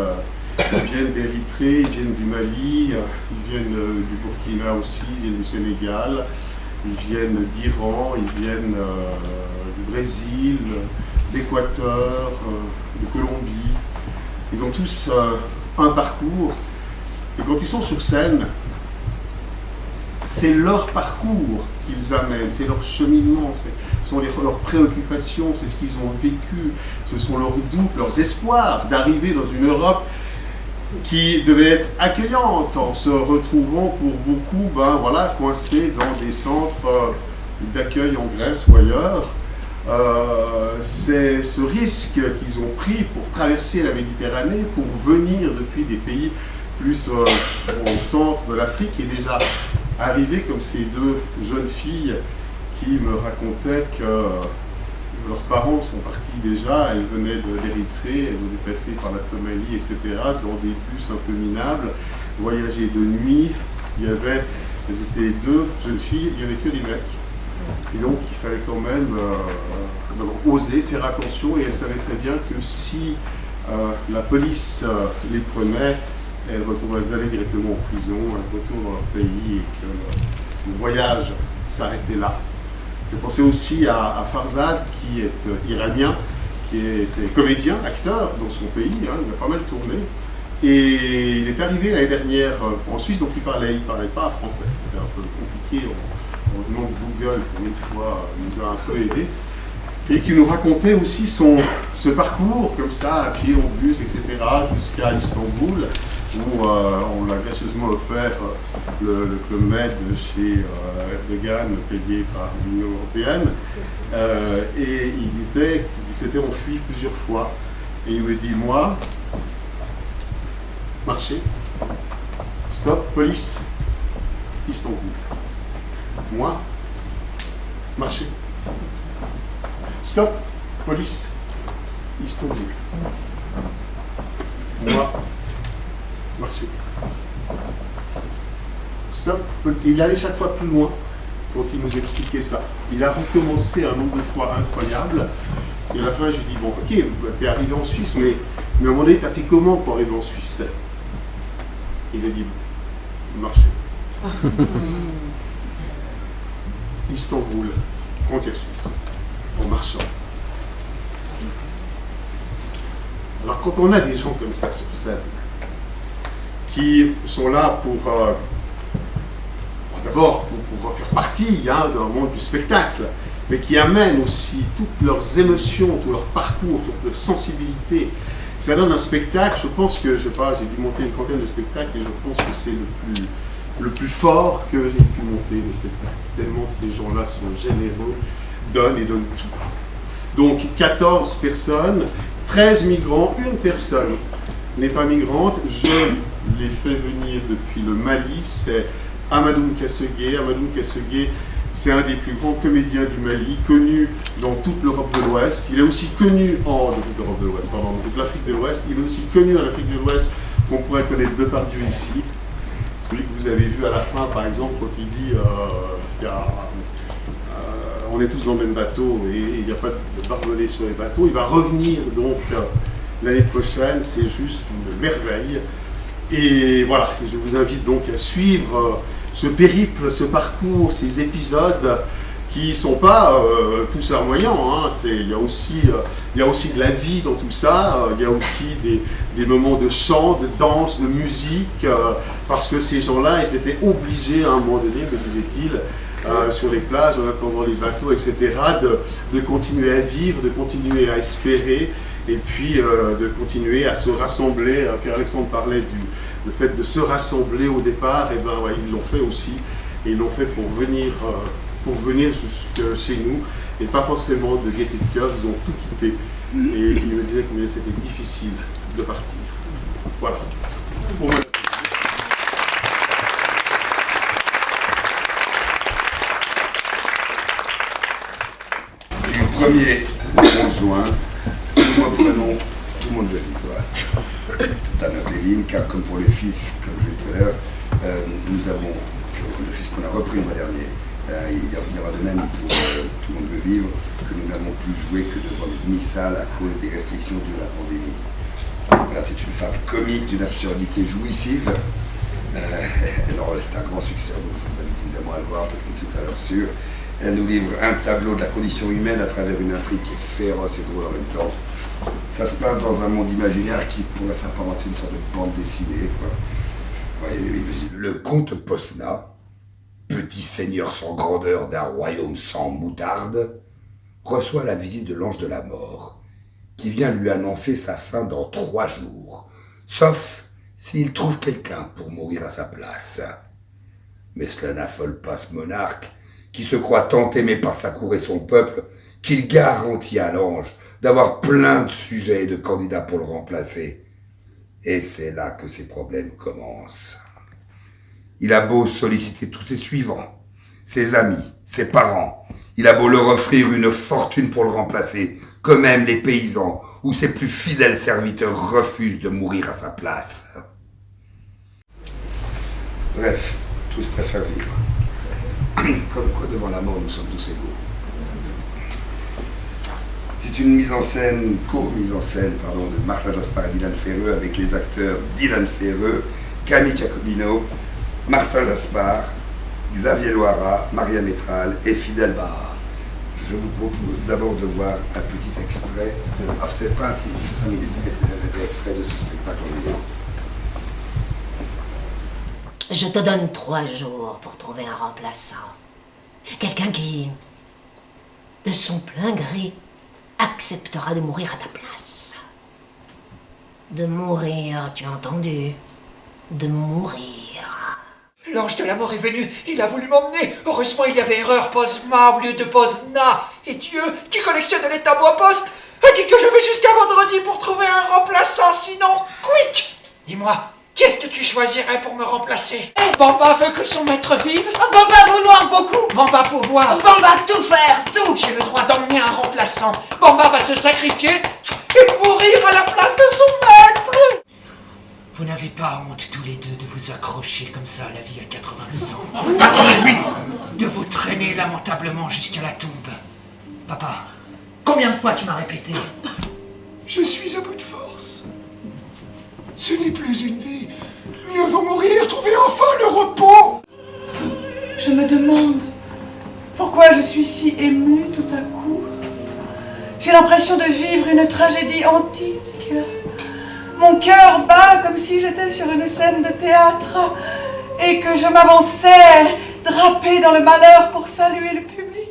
d'Érythrée, ils viennent du Mali, ils viennent du Burkina aussi, ils viennent du Sénégal, ils viennent d'Iran, ils viennent du Brésil, d'Équateur, de Colombie. Ils ont tous un parcours, et quand ils sont sur scène, c'est leur parcours qu'ils amènent, c'est leur cheminement, ce sont leurs préoccupations, c'est ce qu'ils ont vécu, ce sont leurs doutes, leurs espoirs d'arriver dans une Europe qui devait être accueillante en se retrouvant pour beaucoup coincés dans des centres d'accueil en Grèce ou ailleurs. C'est ce risque qu'ils ont pris pour traverser la Méditerranée, pour venir depuis des pays plus au centre de l'Afrique, et déjà arrivé comme ces deux jeunes filles qui me racontaient que leurs parents sont partis déjà, elles venaient d'Érythrée, elles venaient passer par la Somalie, etc., dans des bus un peu minables, voyager de nuit. Elles étaient deux jeunes filles, il n'y avait que des mecs. Et donc il fallait quand même oser, faire attention, et elles savaient très bien que si la police les prenait, elles allaient directement en prison, elles retournent dans leur pays, et que le voyage s'arrêtait là. Je pensais aussi à Farzad, qui est iranien, qui était comédien, acteur dans son pays, il a pas mal tourné. Et il est arrivé l'année dernière en Suisse, donc il parlait pas français, c'était un peu compliqué. Le nom de Google, pour une fois, nous a un peu aidé, et qui nous racontait aussi ce parcours comme ça, à pied, en bus, etc., jusqu'à Istanbul, où on l'a gracieusement offert le Club Med chez Erdogan, payé par l'Union européenne, et il disait qu'il s'était enfui plusieurs fois, et il me dit, moi, marchez, stop, police, Istanbul. Moi, marcher. Stop, police, Istanbul. Moi, marcher. stop. Il allait chaque fois plus loin quand il nous expliquait ça. Il a recommencé un nombre de fois incroyable. Et à la fin, je lui dis, bon, ok, t'es arrivé en Suisse, mais à un moment donné, t'as fait comment pour arriver en Suisse? Il a dit, marcher. Istanbul, frontière suisse, en marchant. Alors quand on a des gens comme ça sur scène, qui sont là pour d'abord pour faire partie d'un monde du spectacle, mais qui amènent aussi toutes leurs émotions, tout leur parcours, toute leur sensibilité, ça donne un spectacle. Je pense que, je sais pas, j'ai dû monter une trentaine de spectacles et je pense que c'est le plus fort que j'ai pu monter le spectacle. Tellement ces gens-là sont généreux, donnent et donnent tout. Donc 14 personnes, 13 migrants, une personne n'est pas migrante. Je l'ai fait venir depuis le Mali, c'est Amadoun Kassegué. Amadoun Kassegué, c'est un des plus grands comédiens du Mali, connu dans toute l'Europe de l'Ouest. Il est aussi connu dans toute l'Afrique de l'Ouest. Il est aussi connu en Afrique de l'Ouest, qu'on pourrait connaître Depardieu ici. Celui que vous avez vu à la fin, par exemple, quand il dit on est tous dans le même bateau et il n'y a pas de barbelés sur les bateaux. Il va revenir donc l'année prochaine, c'est juste une merveille. Et voilà, je vous invite donc à suivre ce périple, ce parcours, ces épisodes qui ne sont pas tous larmoyants. Hein. Il y a aussi de la vie dans tout ça, il y a aussi des moments de chant, de danse, de musique, parce que ces gens-là, ils étaient obligés à un moment donné, me disait-il, sur les plages, en attendant les bateaux, etc., de continuer à vivre, de continuer à espérer, et puis de continuer à se rassembler. Pierre-Alexandre parlait du fait de se rassembler au départ, et ben ouais, ils l'ont fait aussi, et ils l'ont fait pour venir jusque chez nous, et pas forcément de gaieté de cœur. Ils ont tout quitté, et ils me disaient combien c'était difficile de partir. Voilà. Bon, Du 1er au 11 juin, nous reprenons Tout le monde veut vivre. T'as notre ligne, car comme pour le fils, comme je l'ai dit tout à l'heure, nous avons le fils qu'on a repris le mois dernier. Il y aura de même pour Tout le monde veut vivre, que nous n'avons plus joué que devant les demi-salles à cause des restrictions de la pandémie. Voilà, c'est une femme comique d'une absurdité jouissive. Alors c'est un grand succès, donc je vous invite évidemment à le voir parce que c'est à l'heure sûre. Elle nous livre un tableau de la condition humaine à travers une intrigue qui est féroce et drôle en même temps. Ça se passe dans un monde imaginaire qui pourrait s'apparenter à une sorte de bande dessinée, quoi. Ouais, le comte Posna, petit seigneur sans grandeur d'un royaume sans moutarde, reçoit la visite de l'ange de la mort, qui vient lui annoncer sa fin dans 3 jours, sauf s'il trouve quelqu'un pour mourir à sa place. Mais cela n'affole pas ce monarque, qui se croit tant aimé par sa cour et son peuple, qu'il garantit à l'ange d'avoir plein de sujets et de candidats pour le remplacer. Et c'est là que ses problèmes commencent. Il a beau solliciter tous ses suivants, ses amis, ses parents, il a beau leur offrir une fortune pour le remplacer, que même les paysans ou ses plus fidèles serviteurs refusent de mourir à sa place. Bref, tous préfèrent vivre. Comme quoi, devant la mort, nous sommes tous égaux. C'est une mise en scène, co-mise en scène, de Martha Jaspar et Dylan Ferreux, avec les acteurs Dylan Ferreux, Camille Giacobino, Martha Jaspar, Xavier Loara, Maria Métral et Fidel Baha. Je vous propose d'abord de voir un petit extrait de... Ah, c'est pas un petit, il fait 5 minutes, mais extrait de ce spectacle en vidéo. Je te donne 3 jours pour trouver un remplaçant. Quelqu'un qui, de son plein gré, acceptera de mourir à ta place. De mourir, tu as entendu? De mourir. L'ange de la mort est venu, il a voulu m'emmener. Heureusement, il y avait erreur, Posma au lieu de Posna. Et Dieu, qui collectionne les tableaux à poste, a dit que j'avais jusqu'à vendredi pour trouver un remplaçant, sinon, quick. Dis-moi, qu'est-ce que tu choisirais pour me remplacer? Bamba veut que son maître vive. Bamba vouloir beaucoup. Bamba pouvoir. Bamba tout faire, tout. J'ai le droit d'emmener un remplaçant. Bamba va se sacrifier et mourir à la place de son maître. Vous n'avez pas honte tous les deux de vous accrocher comme ça à la vie à 90 ans 88 de vous traîner lamentablement jusqu'à la tombe. Papa, combien de fois tu m'as répété? Je suis à bout de force. Ce n'est plus une vie. Mieux vaut mourir, trouver enfin le repos. Je me demande pourquoi je suis si émue tout à coup. J'ai l'impression de vivre une tragédie antique. Mon cœur bat comme si j'étais sur une scène de théâtre et que je m'avançais, drapée dans le malheur pour saluer le public.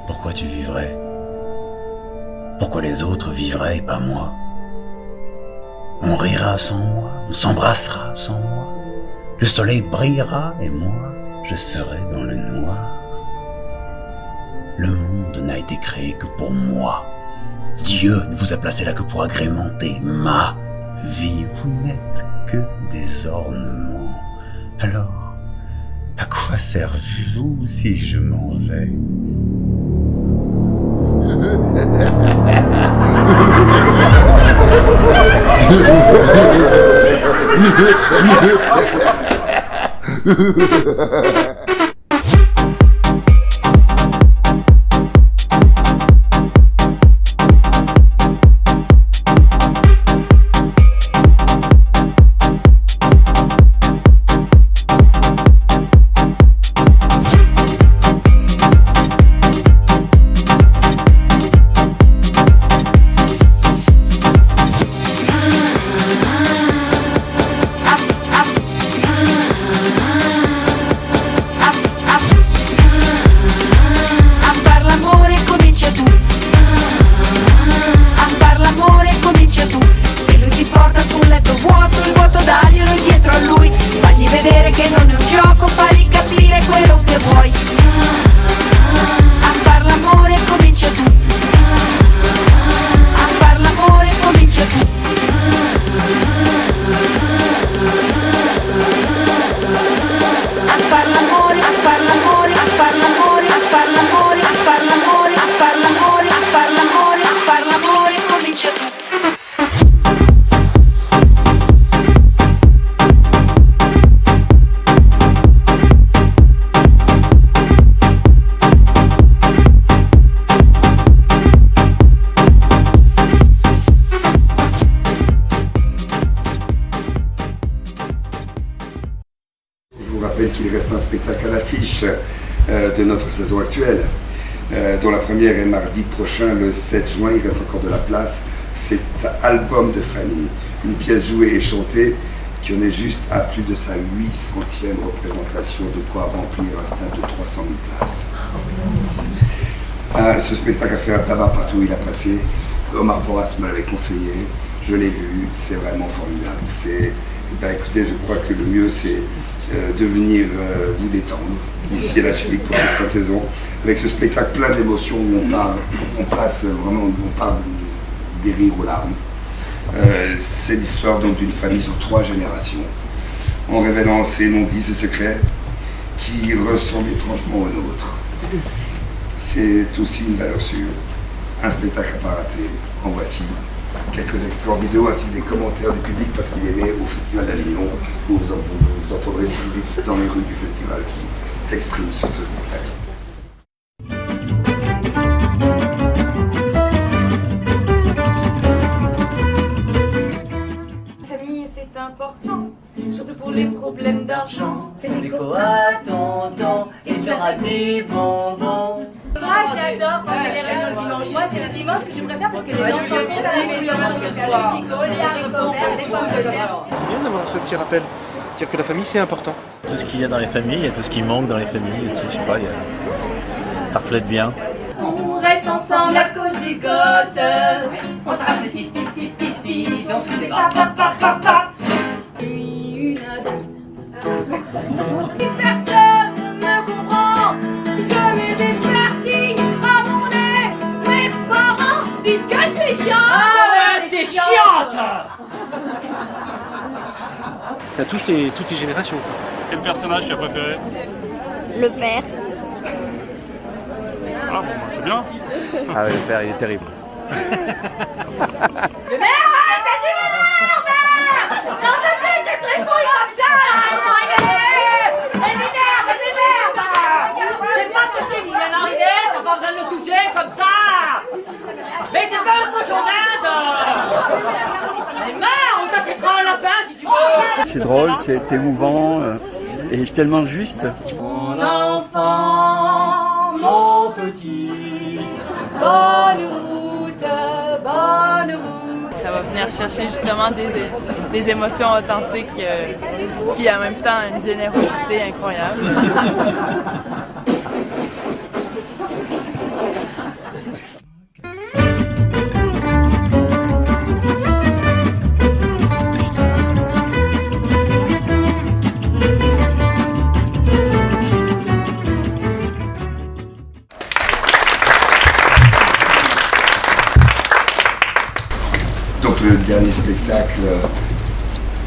Pourquoi tu vivrais? Pourquoi les autres vivraient et pas moi? On rira sans moi, on s'embrassera sans moi. Le soleil brillera et moi, je serai dans le noir. Le monde n'a été créé que pour moi. Dieu ne vous a placé là que pour agrémenter ma vie. Vous n'êtes que des ornements. Alors, à quoi servez-vous si je m'en vais? Qu'il reste un spectacle à l'affiche de notre saison actuelle, dont la première est mardi prochain, le 7 juin. Il reste encore de la place. C'est Album de famille, une pièce jouée et chantée qui en est juste à plus de sa 800e représentation, de quoi remplir un stade de 300 000 places. Ce spectacle a fait un tabac partout où il a passé. Omar Porras me l'avait conseillé, je l'ai vu, c'est vraiment formidable. Écoutez, je crois que le mieux c'est de venir vous détendre ici à la Chalique pour cette fin de saison, avec ce spectacle plein d'émotions où on passe vraiment, on part des rires aux larmes. C'est l'histoire donc d'une famille sur 3 générations, en révélant ses non-dits, ses secrets, qui ressemblent étrangement aux nôtres. C'est aussi une valeur sûre, un spectacle à pas rater. En voici quelques extraits en vidéo ainsi que des commentaires du public parce qu'il est né au Festival d'Avignon, où vous entendrez le public dans les rues du festival qui s'exprime sur ce spectacle. Famille, c'est important, surtout pour les problèmes d'argent. Fais l'écho à tonton et tu auras des bonbons. Moi j'adore quand c'est les réunions le dimanche. Moi c'est le dimanche que je préfère parce que les enfants sont à la maison, les haricots verts, les pommes de terre. C'est bien d'avoir ce petit rappel, dire que la famille c'est important. Tout ce qu'il y a dans les familles, il y a tout ce qui manque dans les familles aussi, je sais pas, ça reflète bien. On reste ensemble à cause des gosses. On s'arrache les tif tif tif tif tif, et on se fait des pap pap pap pap pap. Une personne ne me comprend. Je mets des piercings à mon nez. Mes parents disent que je suis chiante. Ah ouais, t'es chiante. Ça touche toutes les générations. Quel personnage tu as préféré? Le père. Ah bon, c'est bien. Ah oui, le père, il est terrible. Mais arrête, t'as dit merde! Non, je sais, t'es très fouille comme ça! Elle m'énerve! C'est pas possible, il vient d'arriver, t'as pas besoin de le toucher comme ça! Mais t'es pas un cochon d'Inde! Mais marre, on t'achètera un lapin si tu veux! C'est drôle, c'est émouvant et tellement juste. Mon enfant, mon petit, bonne route, bonne route. Ça va venir chercher justement des émotions authentiques, puis en même temps une générosité incroyable. Donc le dernier spectacle,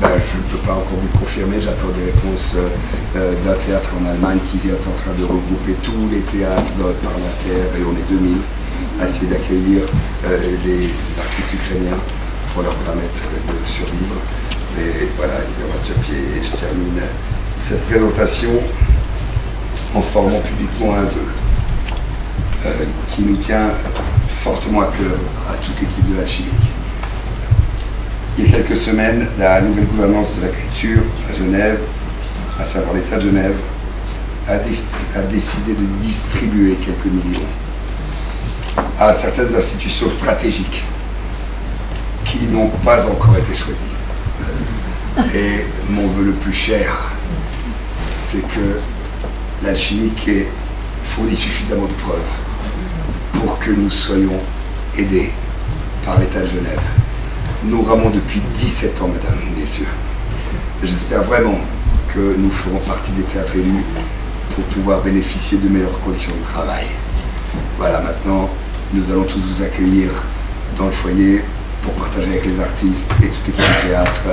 je ne peux pas encore vous le confirmer, j'attends des réponses d'un théâtre en Allemagne qui est en train de regrouper tous les théâtres par la terre, et on est 2000 à essayer d'accueillir les artistes ukrainiens pour leur permettre de survivre. Et voilà, il y aura sur pied, et je termine cette présentation en formant publiquement un vœu qui nous tient fortement à cœur à toute l'équipe de l'Alchimique. Il y a quelques semaines, la nouvelle gouvernance de la culture à Genève, à savoir l'État de Genève, a décidé de distribuer quelques millions à certaines institutions stratégiques qui n'ont pas encore été choisies. Et mon vœu le plus cher, c'est que l'Alchimique ait fourni suffisamment de preuves pour que nous soyons aidés par l'État de Genève. Nous ramons depuis 17 ans, mesdames et messieurs. J'espère vraiment que nous ferons partie des théâtres élus pour pouvoir bénéficier de meilleures conditions de travail. Voilà, maintenant, nous allons tous vous accueillir dans le foyer pour partager avec les artistes et toute l'équipe du théâtre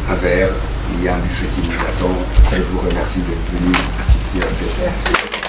un verre. Il y a un buffet qui nous attend. Je vous remercie d'être venus assister à cette...